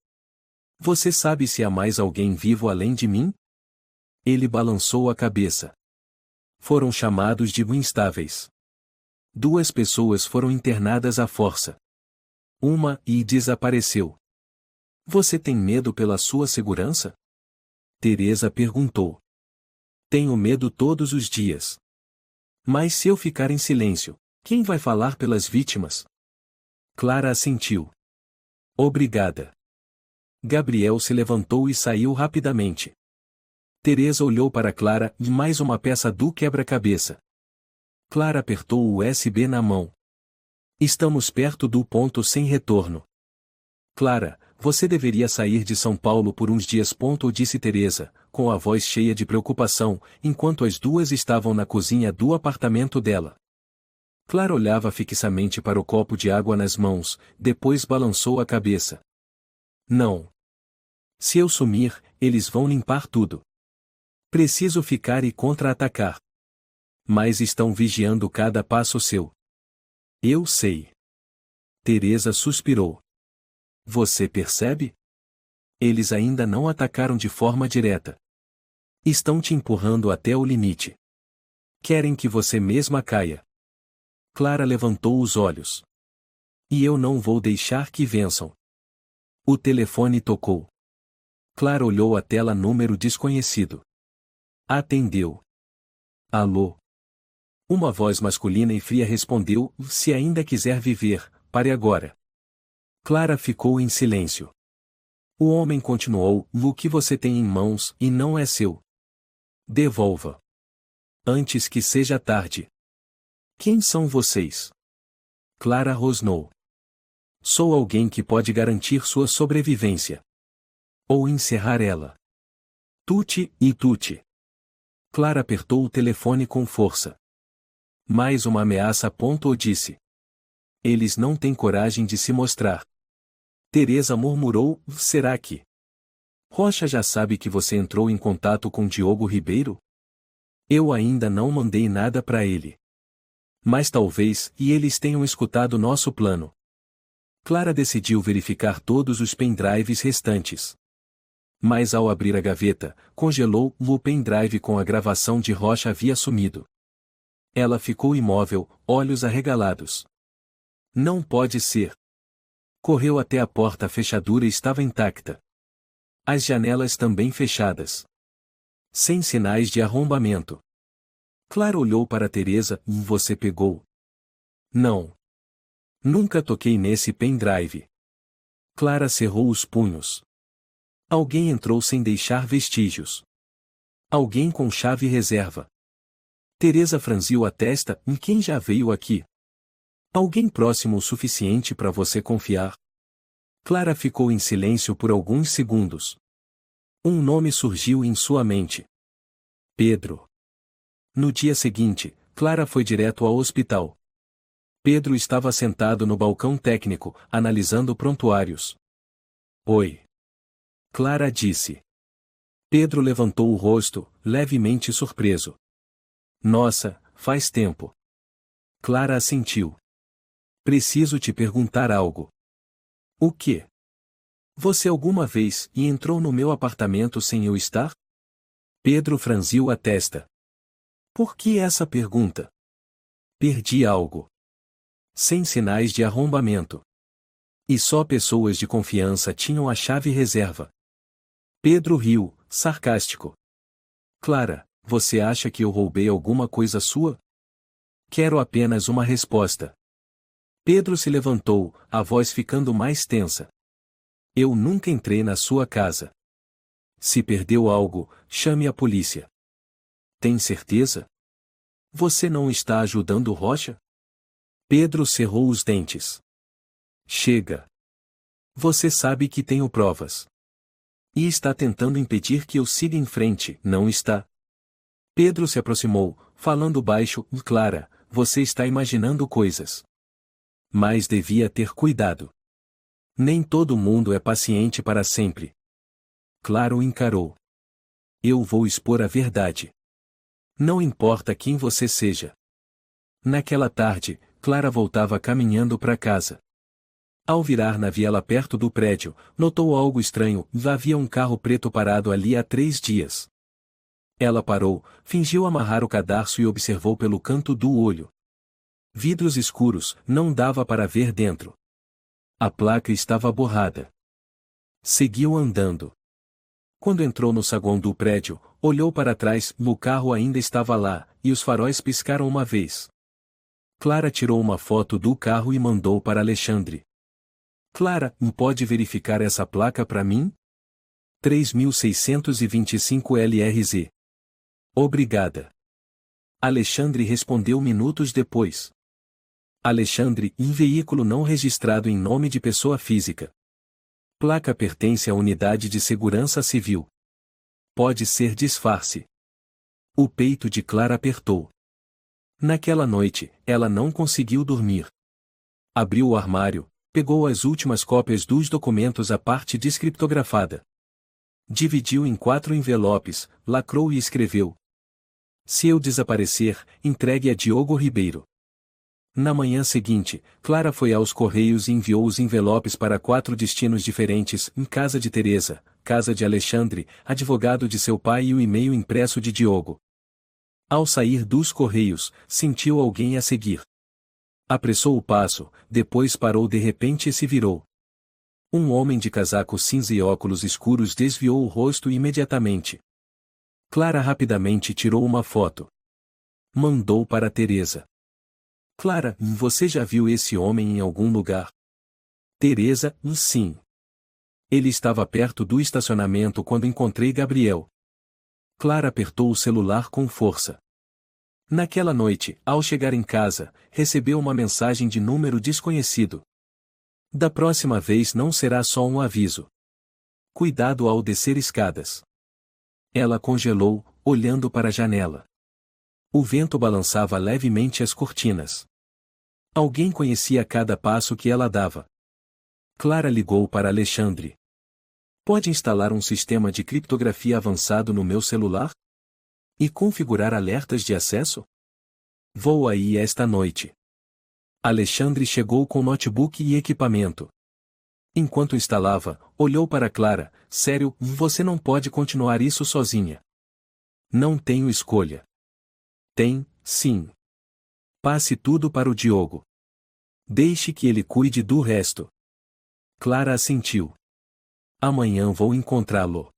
Você sabe se há mais alguém vivo além de mim? Ele balançou a cabeça. Foram chamados de instáveis. 2 pessoas foram internadas à força. Uma desapareceu. Você tem medo pela sua segurança? Teresa perguntou. Tenho medo todos os dias. Mas se eu ficar em silêncio, quem vai falar pelas vítimas? Clara assentiu. Obrigada. Gabriel se levantou e saiu rapidamente. Teresa olhou para Clara e mais uma peça do quebra-cabeça. Clara apertou o USB na mão. Estamos perto do ponto sem retorno. Clara, você deveria sair de São Paulo por uns dias. Disse Teresa, com a voz cheia de preocupação, enquanto as duas estavam na cozinha do apartamento dela. Clara olhava fixamente para o copo de água nas mãos, depois balançou a cabeça. Não. Se eu sumir, eles vão limpar tudo. Preciso ficar e contra-atacar. Mas estão vigiando cada passo seu. Eu sei. Teresa suspirou. Você percebe? Eles ainda não atacaram de forma direta. Estão te empurrando até o limite. Querem que você mesma caia. Clara levantou os olhos. E eu não vou deixar que vençam. O telefone tocou. Clara olhou a tela número desconhecido. Atendeu. Alô? Uma voz masculina e fria respondeu, se ainda quiser viver, pare agora. Clara ficou em silêncio. O homem continuou, o que você tem em mãos e não é seu. Devolva. Antes que seja tarde. Quem são vocês? Clara rosnou. Sou alguém que pode garantir sua sobrevivência. Ou encerrar ela. Tuti e tuti. Clara apertou o telefone com força. Mais uma ameaça. Disse. Eles não têm coragem de se mostrar. Teresa murmurou, será que? Rocha já sabe que você entrou em contato com Diogo Ribeiro? Eu ainda não mandei nada para ele. Mas talvez eles tenham escutado nosso plano. Clara decidiu verificar todos os pendrives restantes. Mas ao abrir a gaveta, congelou o pendrive com a gravação de Rocha havia sumido. Ela ficou imóvel, olhos arregalados. Não pode ser. Correu até a porta, a fechadura estava intacta. As janelas também fechadas. Sem sinais de arrombamento. Clara olhou para Teresa, você pegou? Não. Nunca toquei nesse pendrive. Clara cerrou os punhos. Alguém entrou sem deixar vestígios. Alguém com chave reserva. Teresa franziu a testa, quem já veio aqui? Alguém próximo o suficiente para você confiar? Clara ficou em silêncio por alguns segundos. Um nome surgiu em sua mente. Pedro. No dia seguinte, Clara foi direto ao hospital. Pedro estava sentado no balcão técnico, analisando prontuários. Oi. Clara disse. Pedro levantou o rosto, levemente surpreso. Nossa, faz tempo. Clara assentiu. Preciso te perguntar algo. O quê? Você alguma vez entrou no meu apartamento sem eu estar? Pedro franziu a testa. Por que essa pergunta? Perdi algo. Sem sinais de arrombamento. E só pessoas de confiança tinham a chave reserva. Pedro riu, sarcástico. Clara, você acha que eu roubei alguma coisa sua? Quero apenas uma resposta. Pedro se levantou, a voz ficando mais tensa. Eu nunca entrei na sua casa. Se perdeu algo, chame a polícia. Tem certeza? Você não está ajudando Rocha? Pedro cerrou os dentes. Chega. Você sabe que tenho provas. E está tentando impedir que eu siga em frente, não está? Pedro se aproximou, falando baixo, Clara, você está imaginando coisas. Mas devia ter cuidado. Nem todo mundo é paciente para sempre. Clara o encarou. Eu vou expor a verdade. Não importa quem você seja. Naquela tarde, Clara voltava caminhando para casa. Ao virar na viela perto do prédio, notou algo estranho. Havia um carro preto parado ali há 3 dias. Ela parou, fingiu amarrar o cadarço e observou pelo canto do olho. Vidros escuros, não dava para ver dentro. A placa estava borrada. Seguiu andando. Quando entrou no saguão do prédio, olhou para trás, o carro ainda estava lá, e os faróis piscaram uma vez. Clara tirou uma foto do carro e mandou para Alexandre. Clara, pode verificar essa placa para mim? 3625 LRZ. Obrigada. Alexandre respondeu minutos depois. Alexandre, veículo não registrado em nome de pessoa física. Placa pertence à Unidade de Segurança Civil. Pode ser disfarce. O peito de Clara apertou. Naquela noite, ela não conseguiu dormir. Abriu o armário, pegou as últimas cópias dos documentos, a parte descriptografada. Dividiu em 4 envelopes, lacrou e escreveu: se eu desaparecer, entregue a Diogo Ribeiro. Na manhã seguinte, Clara foi aos Correios e enviou os envelopes para 4 destinos diferentes, em casa de Teresa, casa de Alexandre, advogado de seu pai e o e-mail impresso de Diogo. Ao sair dos Correios, sentiu alguém a seguir. Apressou o passo, depois parou de repente e se virou. Um homem de casaco cinza e óculos escuros desviou o rosto imediatamente. Clara rapidamente tirou uma foto. Mandou para Teresa. Clara, você já viu esse homem em algum lugar? Teresa, sim. Ele estava perto do estacionamento quando encontrei Gabriel. Clara apertou o celular com força. Naquela noite, ao chegar em casa, recebeu uma mensagem de número desconhecido. Da próxima vez não será só um aviso. Cuidado ao descer escadas. Ela congelou, olhando para a janela. O vento balançava levemente as cortinas. Alguém conhecia cada passo que ela dava. Clara ligou para Alexandre. Pode instalar um sistema de criptografia avançado no meu celular? E configurar alertas de acesso? Vou aí esta noite. Alexandre chegou com notebook e equipamento. Enquanto instalava, olhou para Clara. Sério, você não pode continuar isso sozinha. Não tenho escolha. Tem, sim. Passe tudo para o Diogo. Deixe que ele cuide do resto. Clara assentiu. Amanhã vou encontrá-lo.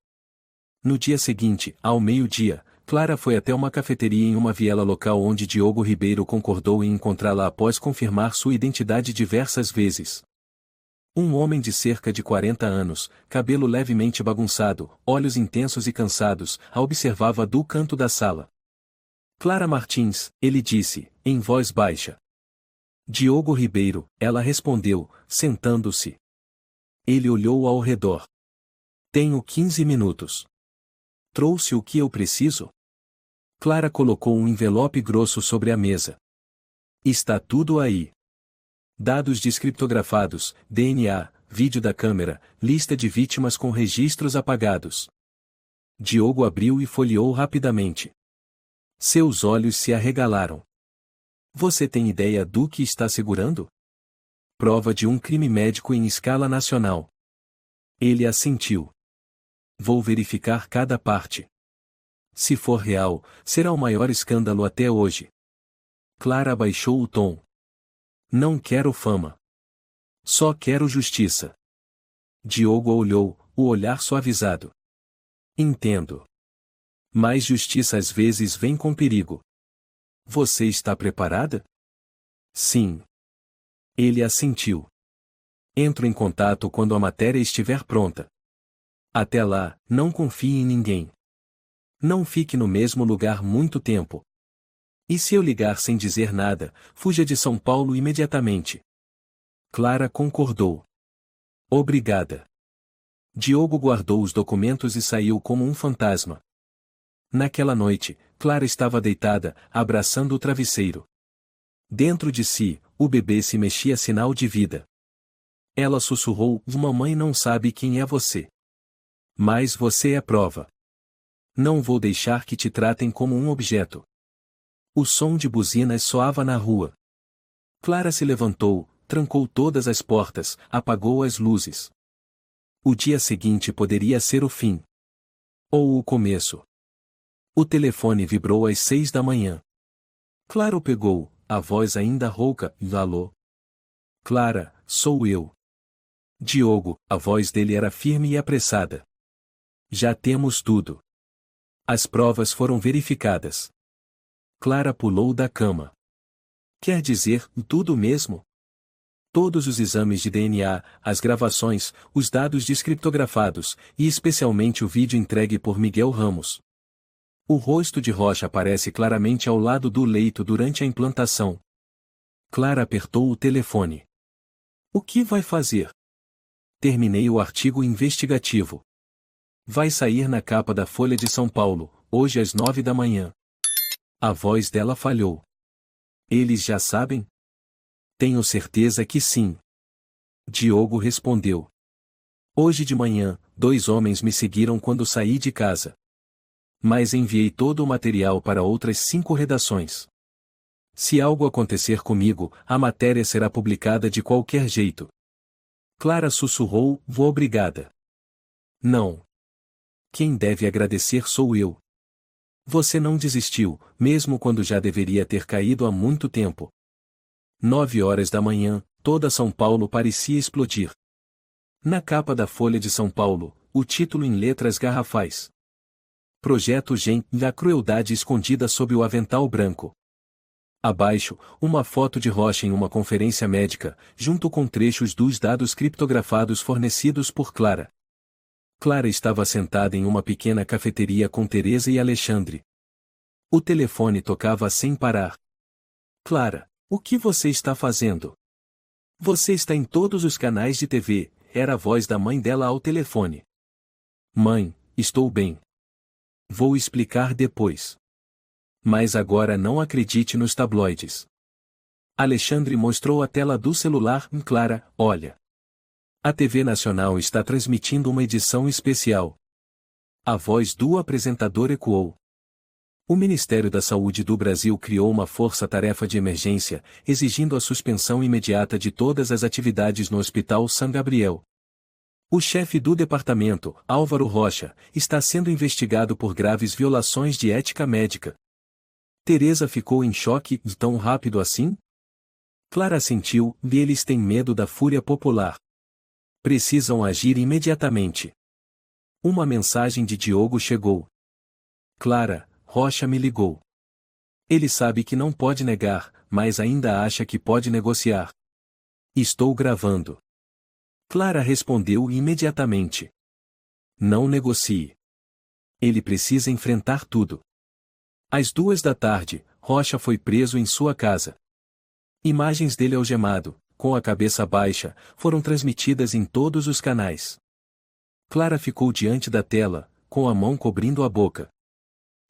No dia seguinte, ao meio-dia, Clara foi até uma cafeteria em uma viela local onde Diogo Ribeiro concordou em encontrá-la após confirmar sua identidade diversas vezes. Um homem de cerca de 40 anos, cabelo levemente bagunçado, olhos intensos e cansados, a observava do canto da sala. Clara Martins, ele disse, em voz baixa. Diogo Ribeiro, ela respondeu, sentando-se. Ele olhou ao redor. Tenho 15 minutos. Trouxe o que eu preciso? Clara colocou um envelope grosso sobre a mesa. Está tudo aí. Dados descriptografados, DNA, vídeo da câmera, lista de vítimas com registros apagados. Diogo abriu e folheou rapidamente. Seus olhos se arregalaram. Você tem ideia do que está segurando? Prova de um crime médico em escala nacional. Ele assentiu. Vou verificar cada parte. Se for real, será o maior escândalo até hoje. Clara abaixou o tom. Não quero fama. Só quero justiça. Diogo olhou, o olhar suavizado. Entendo. Mas justiça às vezes vem com perigo. Você está preparada? Sim. Ele assentiu. Entro em contato quando a matéria estiver pronta. Até lá, não confie em ninguém. Não fique no mesmo lugar muito tempo. E se eu ligar sem dizer nada, fuja de São Paulo imediatamente. Clara concordou. Obrigada. Diogo guardou os documentos e saiu como um fantasma. Naquela noite, Clara estava deitada, abraçando o travesseiro. Dentro de si, o bebê se mexia sinal de vida. Ela sussurrou: mamãe não sabe quem é você. Mas você é prova. Não vou deixar que te tratem como um objeto. O som de buzinas soava na rua. Clara se levantou, trancou todas as portas, apagou as luzes. O dia seguinte poderia ser o fim. Ou o começo. O telefone vibrou às 6 da manhã. Clara o pegou, a voz ainda rouca: alô? Clara, sou eu. Diogo, a voz dele era firme e apressada. Já temos tudo. As provas foram verificadas. Clara pulou da cama. Quer dizer, tudo mesmo? Todos os exames de DNA, as gravações, os dados descriptografados, e especialmente o vídeo entregue por Miguel Ramos. O rosto de Rocha aparece claramente ao lado do leito durante a implantação. Clara apertou o telefone. O que vai fazer? Terminei o artigo investigativo. Vai sair na capa da Folha de São Paulo, hoje às 9 da manhã. A voz dela falhou. Eles já sabem? Tenho certeza que sim. Diogo respondeu. Hoje de manhã, 2 homens me seguiram quando saí de casa. Mas enviei todo o material para outras 5 redações. Se algo acontecer comigo, a matéria será publicada de qualquer jeito. Clara sussurrou: vou obrigada. Não. Quem deve agradecer sou eu. Você não desistiu, mesmo quando já deveria ter caído há muito tempo. 9 horas da manhã, toda São Paulo parecia explodir. Na capa da Folha de São Paulo, o título em letras garrafais. Projeto Gen, a crueldade escondida sob o avental branco. Abaixo, uma foto de Rocha em uma conferência médica, junto com trechos dos dados criptografados fornecidos por Clara. Clara estava sentada em uma pequena cafeteria com Teresa e Alexandre. O telefone tocava sem parar. Clara, o que você está fazendo? Você está em todos os canais de TV, era a voz da mãe dela ao telefone. Mãe, estou bem. Vou explicar depois. Mas agora não acredite nos tabloides. Alexandre mostrou a tela do celular. Clara, olha. A TV Nacional está transmitindo uma edição especial. A voz do apresentador ecoou. O Ministério da Saúde do Brasil criou uma força-tarefa de emergência, exigindo a suspensão imediata de todas as atividades no Hospital São Gabriel. O chefe do departamento, Álvaro Rocha, está sendo investigado por graves violações de ética médica. Teresa ficou em choque. Tão rápido assim? Clara sentiu, e eles têm medo da fúria popular. Precisam agir imediatamente. Uma mensagem de Diogo chegou. Clara, Rocha me ligou. Ele sabe que não pode negar, mas ainda acha que pode negociar. Estou gravando. Clara respondeu imediatamente. Não negocie. Ele precisa enfrentar tudo. Às 2 da tarde, Rocha foi preso em sua casa. Imagens dele algemado, com a cabeça baixa, foram transmitidas em todos os canais. Clara ficou diante da tela, com a mão cobrindo a boca.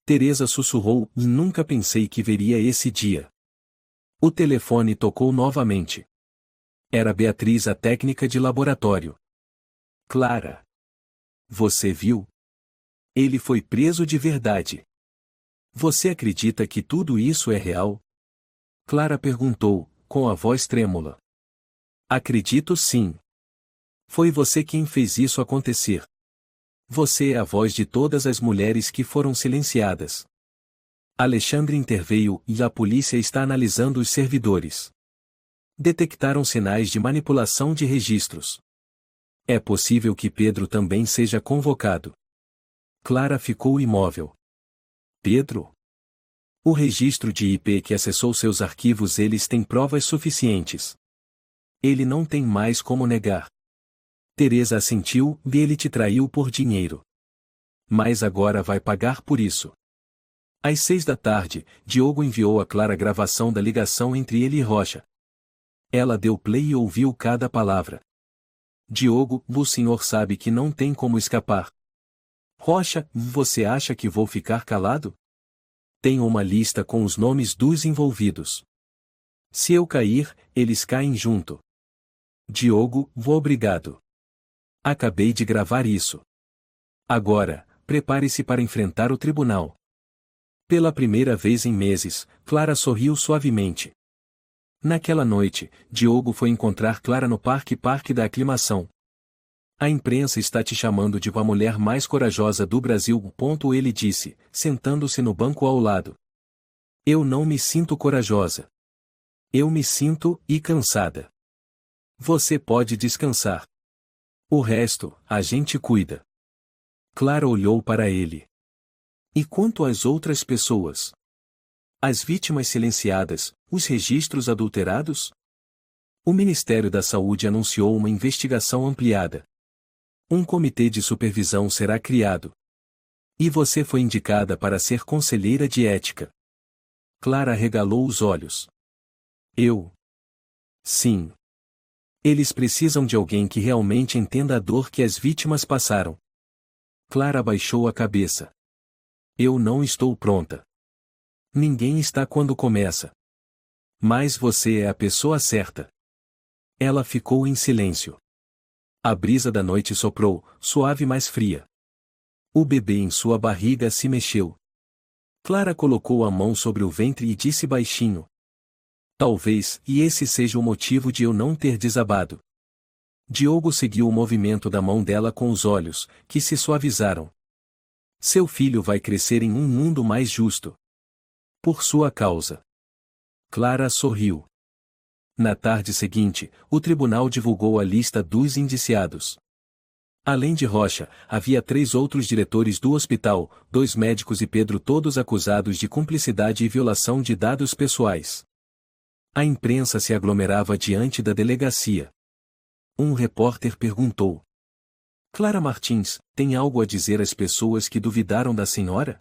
Teresa sussurrou: nunca pensei que veria esse dia. O telefone tocou novamente. Era Beatriz, a técnica de laboratório. Clara. Você viu? Ele foi preso de verdade. Você acredita que tudo isso é real? Clara perguntou, com a voz trêmula. Acredito sim. Foi você quem fez isso acontecer. Você é a voz de todas as mulheres que foram silenciadas. Alexandre interveio e a polícia está analisando os servidores. Detectaram sinais de manipulação de registros. É possível que Pedro também seja convocado. Clara ficou imóvel. Pedro? O registro de IP que acessou seus arquivos, eles têm provas suficientes. Ele não tem mais como negar. Teresa assentiu, e ele te traiu por dinheiro. Mas agora vai pagar por isso. Às 6 da tarde, Diogo enviou a Clara a gravação da ligação entre ele e Rocha. Ela deu play e ouviu cada palavra. Diogo, o senhor sabe que não tem como escapar. Rocha, você acha que vou ficar calado? Tenho uma lista com os nomes dos envolvidos. Se eu cair, eles caem junto. Diogo, obrigado. Acabei de gravar isso. Agora, prepare-se para enfrentar o tribunal. Pela primeira vez em meses, Clara sorriu suavemente. Naquela noite, Diogo foi encontrar Clara no Parque da Aclimação. A imprensa está te chamando de a mulher mais corajosa do Brasil. Ele disse, sentando-se no banco ao lado. Eu não me sinto corajosa. Eu me sinto cansada. Você pode descansar. O resto, a gente cuida. Clara olhou para ele. E quanto às outras pessoas? As vítimas silenciadas, os registros adulterados? O Ministério da Saúde anunciou uma investigação ampliada. Um comitê de supervisão será criado. E você foi indicada para ser conselheira de ética. Clara arregalou os olhos. Eu? Sim. Eles precisam de alguém que realmente entenda a dor que as vítimas passaram. Clara baixou a cabeça. Eu não estou pronta. Ninguém está quando começa. Mas você é a pessoa certa. Ela ficou em silêncio. A brisa da noite soprou, suave mas fria. O bebê em sua barriga se mexeu. Clara colocou a mão sobre o ventre e disse baixinho. Talvez, esse seja o motivo de eu não ter desabado. Diogo seguiu o movimento da mão dela com os olhos, que se suavizaram. Seu filho vai crescer em um mundo mais justo. Por sua causa. Clara sorriu. Na tarde seguinte, o tribunal divulgou a lista dos indiciados. Além de Rocha, havia 3 outros diretores do hospital, 2 médicos e Pedro, todos acusados de cumplicidade e violação de dados pessoais. A imprensa se aglomerava diante da delegacia. Um repórter perguntou. Clara Martins, tem algo a dizer às pessoas que duvidaram da senhora?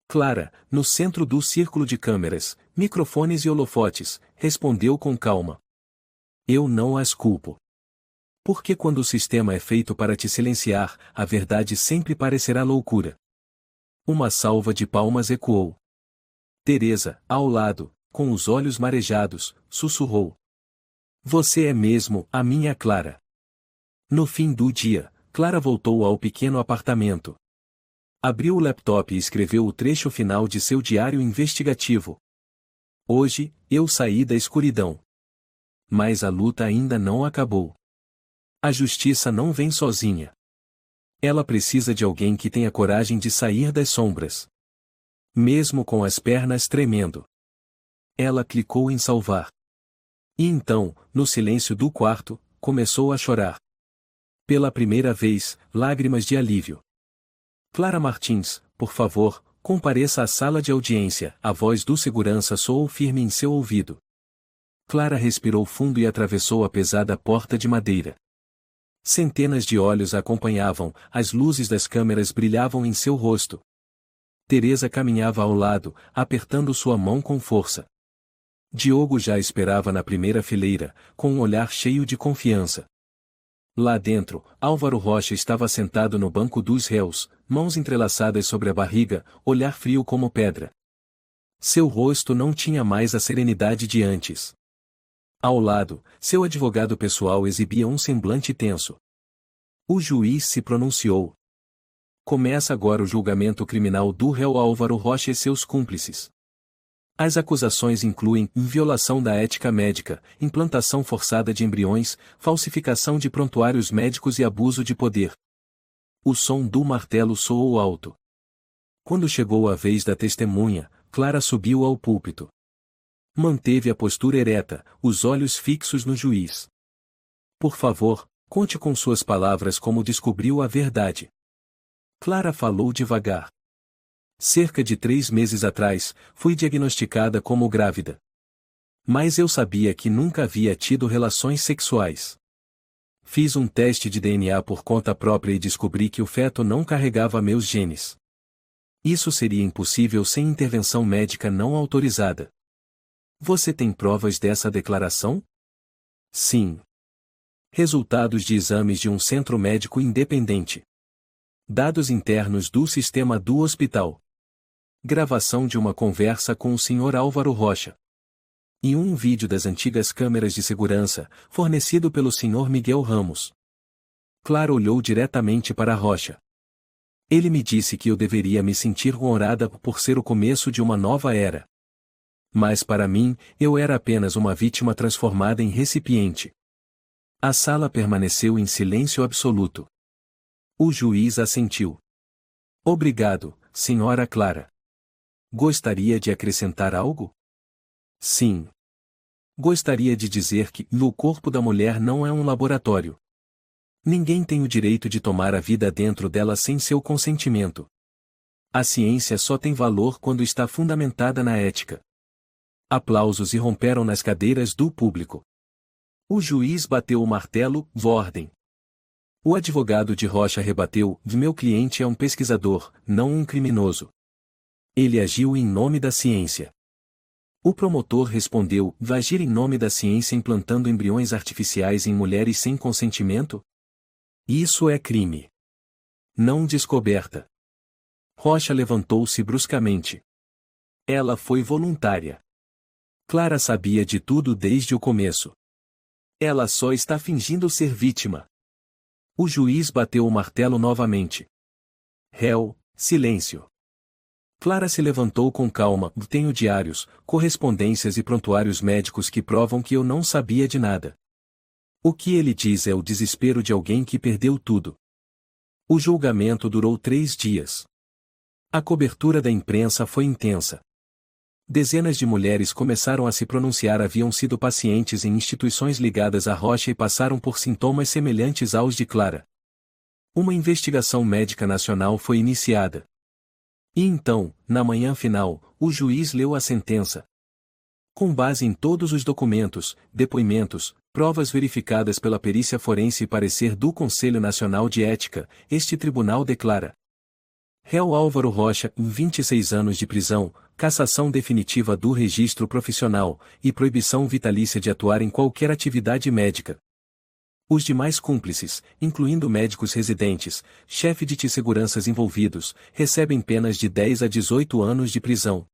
Clara, no centro do círculo de câmeras, microfones e holofotes, respondeu com calma. Eu não as culpo. Porque quando o sistema é feito para te silenciar, a verdade sempre parecerá loucura. Uma salva de palmas ecoou. Teresa, ao lado, com os olhos marejados, sussurrou. Você é mesmo a minha Clara. No fim do dia, Clara voltou ao pequeno apartamento. Abriu o laptop e escreveu o trecho final de seu diário investigativo. Hoje, eu saí da escuridão. Mas a luta ainda não acabou. A justiça não vem sozinha. Ela precisa de alguém que tenha coragem de sair das sombras. Mesmo com as pernas tremendo. Ela clicou em salvar. E então, no silêncio do quarto, começou a chorar. Pela primeira vez, lágrimas de alívio. Clara Martins, por favor, compareça à sala de audiência. A voz do segurança soou firme em seu ouvido. Clara respirou fundo e atravessou a pesada porta de madeira. Centenas de olhos a acompanhavam, as luzes das câmeras brilhavam em seu rosto. Teresa caminhava ao lado, apertando sua mão com força. Diogo já esperava na primeira fileira, com um olhar cheio de confiança. Lá dentro, Álvaro Rocha estava sentado no banco dos réus, mãos entrelaçadas sobre a barriga, olhar frio como pedra. Seu rosto não tinha mais a serenidade de antes. Ao lado, seu advogado pessoal exibia um semblante tenso. O juiz se pronunciou. Começa agora o julgamento criminal do réu Álvaro Rocha e seus cúmplices. As acusações incluem violação da ética médica, implantação forçada de embriões, falsificação de prontuários médicos e abuso de poder. O som do martelo soou alto. Quando chegou a vez da testemunha, Clara subiu ao púlpito. Manteve a postura ereta, os olhos fixos no juiz. Por favor, conte com suas palavras como descobriu a verdade. Clara falou devagar. Cerca de 3 meses atrás, fui diagnosticada como grávida. Mas eu sabia que nunca havia tido relações sexuais. Fiz um teste de DNA por conta própria e descobri que o feto não carregava meus genes. Isso seria impossível sem intervenção médica não autorizada. Você tem provas dessa declaração? Sim. Resultados de exames de um centro médico independente. Dados internos do sistema do hospital. Gravação de uma conversa com o Sr. Álvaro Rocha. E um vídeo das antigas câmeras de segurança, fornecido pelo Sr. Miguel Ramos. Clara olhou diretamente para Rocha. Ele me disse que eu deveria me sentir honrada por ser o começo de uma nova era. Mas para mim, eu era apenas uma vítima transformada em recipiente. A sala permaneceu em silêncio absoluto. O juiz assentiu. Obrigado, Sra. Clara. Gostaria de acrescentar algo? Sim. Gostaria de dizer que o corpo da mulher não é um laboratório. Ninguém tem o direito de tomar a vida dentro dela sem seu consentimento. A ciência só tem valor quando está fundamentada na ética. Aplausos irromperam nas cadeiras do público. O juiz bateu o martelo, ordem. O advogado de Rocha rebateu, meu cliente é um pesquisador, não um criminoso. Ele agiu em nome da ciência. O promotor respondeu, agir em nome da ciência implantando embriões artificiais em mulheres sem consentimento? Isso é crime. Não descoberta. Rocha levantou-se bruscamente. Ela foi voluntária. Clara sabia de tudo desde o começo. Ela só está fingindo ser vítima. O juiz bateu o martelo novamente. Réu, silêncio. Clara se levantou com calma. Tenho diários, correspondências e prontuários médicos que provam que eu não sabia de nada. O que ele diz é o desespero de alguém que perdeu tudo. O julgamento durou 3 dias. A cobertura da imprensa foi intensa. Dezenas de mulheres começaram a se pronunciar, haviam sido pacientes em instituições ligadas a Rocha e passaram por sintomas semelhantes aos de Clara. Uma investigação médica nacional foi iniciada. E então, na manhã final, o juiz leu a sentença. Com base em todos os documentos, depoimentos, provas verificadas pela perícia forense e parecer do Conselho Nacional de Ética, este tribunal declara: réu Álvaro Rocha, 26 anos de prisão, cassação definitiva do registro profissional, e proibição vitalícia de atuar em qualquer atividade médica. Os demais cúmplices, incluindo médicos residentes, chefe de seguranças envolvidos, recebem penas de 10 a 18 anos de prisão.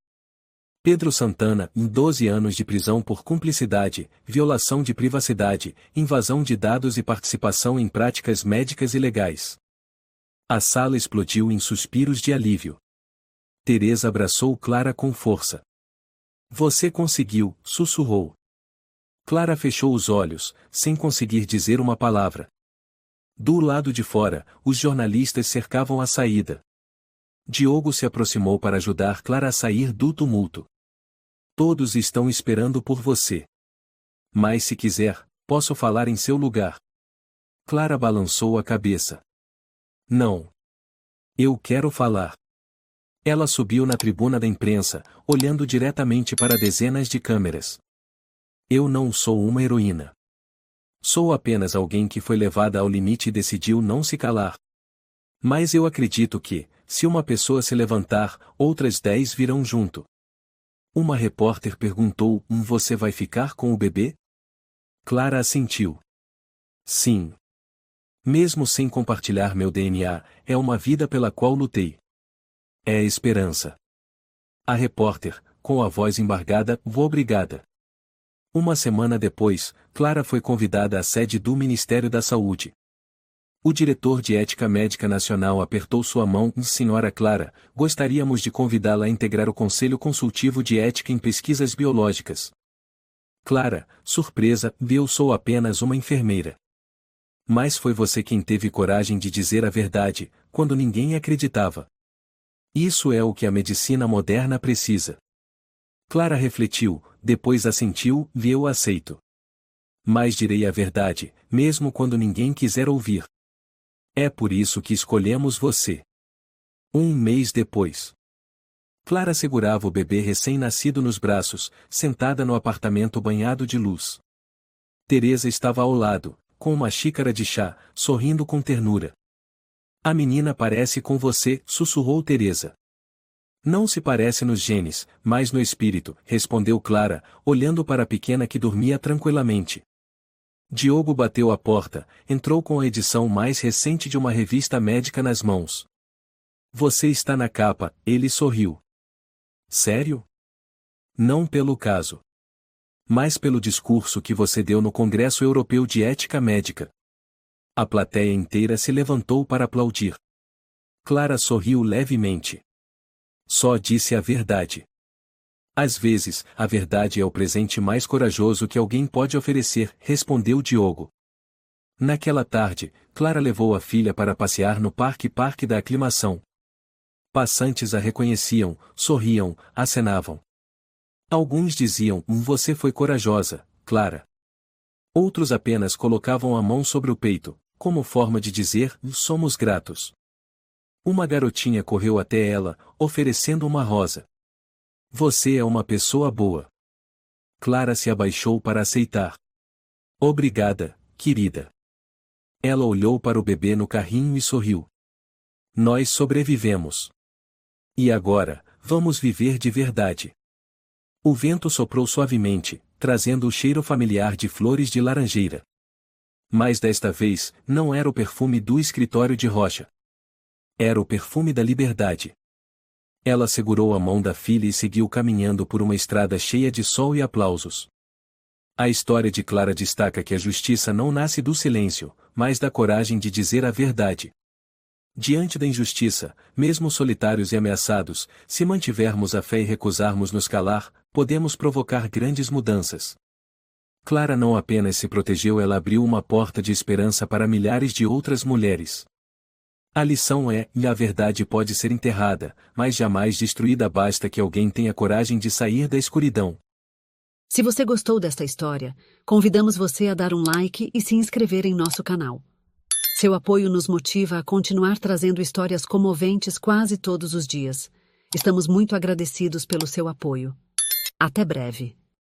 Pedro Santana, 12 anos de prisão por cumplicidade, violação de privacidade, invasão de dados e participação em práticas médicas ilegais. A sala explodiu em suspiros de alívio. Teresa abraçou Clara com força. Você conseguiu, sussurrou. Clara fechou os olhos, sem conseguir dizer uma palavra. Do lado de fora, os jornalistas cercavam a saída. Diogo se aproximou para ajudar Clara a sair do tumulto. Todos estão esperando por você. Mas se quiser, posso falar em seu lugar. Clara balançou a cabeça. Não. Eu quero falar. Ela subiu na tribuna da imprensa, olhando diretamente para dezenas de câmeras. Eu não sou uma heroína. Sou apenas alguém que foi levada ao limite e decidiu não se calar. Mas eu acredito que, se uma pessoa se levantar, outras 10 virão junto. Uma repórter perguntou, você vai ficar com o bebê? Clara assentiu. Sim. Mesmo sem compartilhar meu DNA, é uma vida pela qual lutei. É a esperança. A repórter, com a voz embargada, obrigada. Uma semana depois, Clara foi convidada à sede do Ministério da Saúde. O diretor de Ética Médica Nacional apertou sua mão. Senhora Clara, gostaríamos de convidá-la a integrar o Conselho Consultivo de Ética em Pesquisas Biológicas. Clara, surpresa, eu sou apenas uma enfermeira. Mas foi você quem teve coragem de dizer a verdade, quando ninguém acreditava. Isso é o que a medicina moderna precisa. Clara refletiu, depois assentiu, eu aceito. Mas direi a verdade, mesmo quando ninguém quiser ouvir. É por isso que escolhemos você. 1 mês depois. Clara segurava o bebê recém-nascido nos braços, sentada no apartamento banhado de luz. Teresa estava ao lado, com uma xícara de chá, sorrindo com ternura. A menina parece com você, sussurrou Teresa. Não se parece nos genes, mas no espírito, respondeu Clara, olhando para a pequena que dormia tranquilamente. Diogo bateu a porta, entrou com a edição mais recente de uma revista médica nas mãos. Você está na capa, ele sorriu. Sério? Não pelo caso. mas pelo discurso que você deu no Congresso Europeu de Ética Médica. A plateia inteira se levantou para aplaudir. Clara sorriu levemente. Só disse a verdade. Às vezes, a verdade é o presente mais corajoso que alguém pode oferecer, respondeu Diogo. Naquela tarde, Clara levou a filha para passear no Parque da Aclimação. Passantes a reconheciam, sorriam, acenavam. Alguns diziam, você foi corajosa, Clara. Outros apenas colocavam a mão sobre o peito, como forma de dizer, somos gratos. Uma garotinha correu até ela, oferecendo uma rosa. Você é uma pessoa boa. Clara se abaixou para aceitar. Obrigada, querida. Ela olhou para o bebê no carrinho e sorriu. Nós sobrevivemos. E agora, vamos viver de verdade. O vento soprou suavemente, trazendo o cheiro familiar de flores de laranjeira. Mas desta vez, não era o perfume do escritório de Rocha. Era o perfume da liberdade. Ela segurou a mão da filha e seguiu caminhando por uma estrada cheia de sol e aplausos. A história de Clara destaca que a justiça não nasce do silêncio, mas da coragem de dizer a verdade. Diante da injustiça, mesmo solitários e ameaçados, se mantivermos a fé e recusarmos nos calar, podemos provocar grandes mudanças. Clara não apenas se protegeu, ela abriu uma porta de esperança para milhares de outras mulheres. A lição é, a verdade pode ser enterrada, mas jamais destruída, basta que alguém tenha coragem de sair da escuridão. Se você gostou desta história, convidamos você a dar um like e se inscrever em nosso canal. Seu apoio nos motiva a continuar trazendo histórias comoventes quase todos os dias. Estamos muito agradecidos pelo seu apoio. Até breve.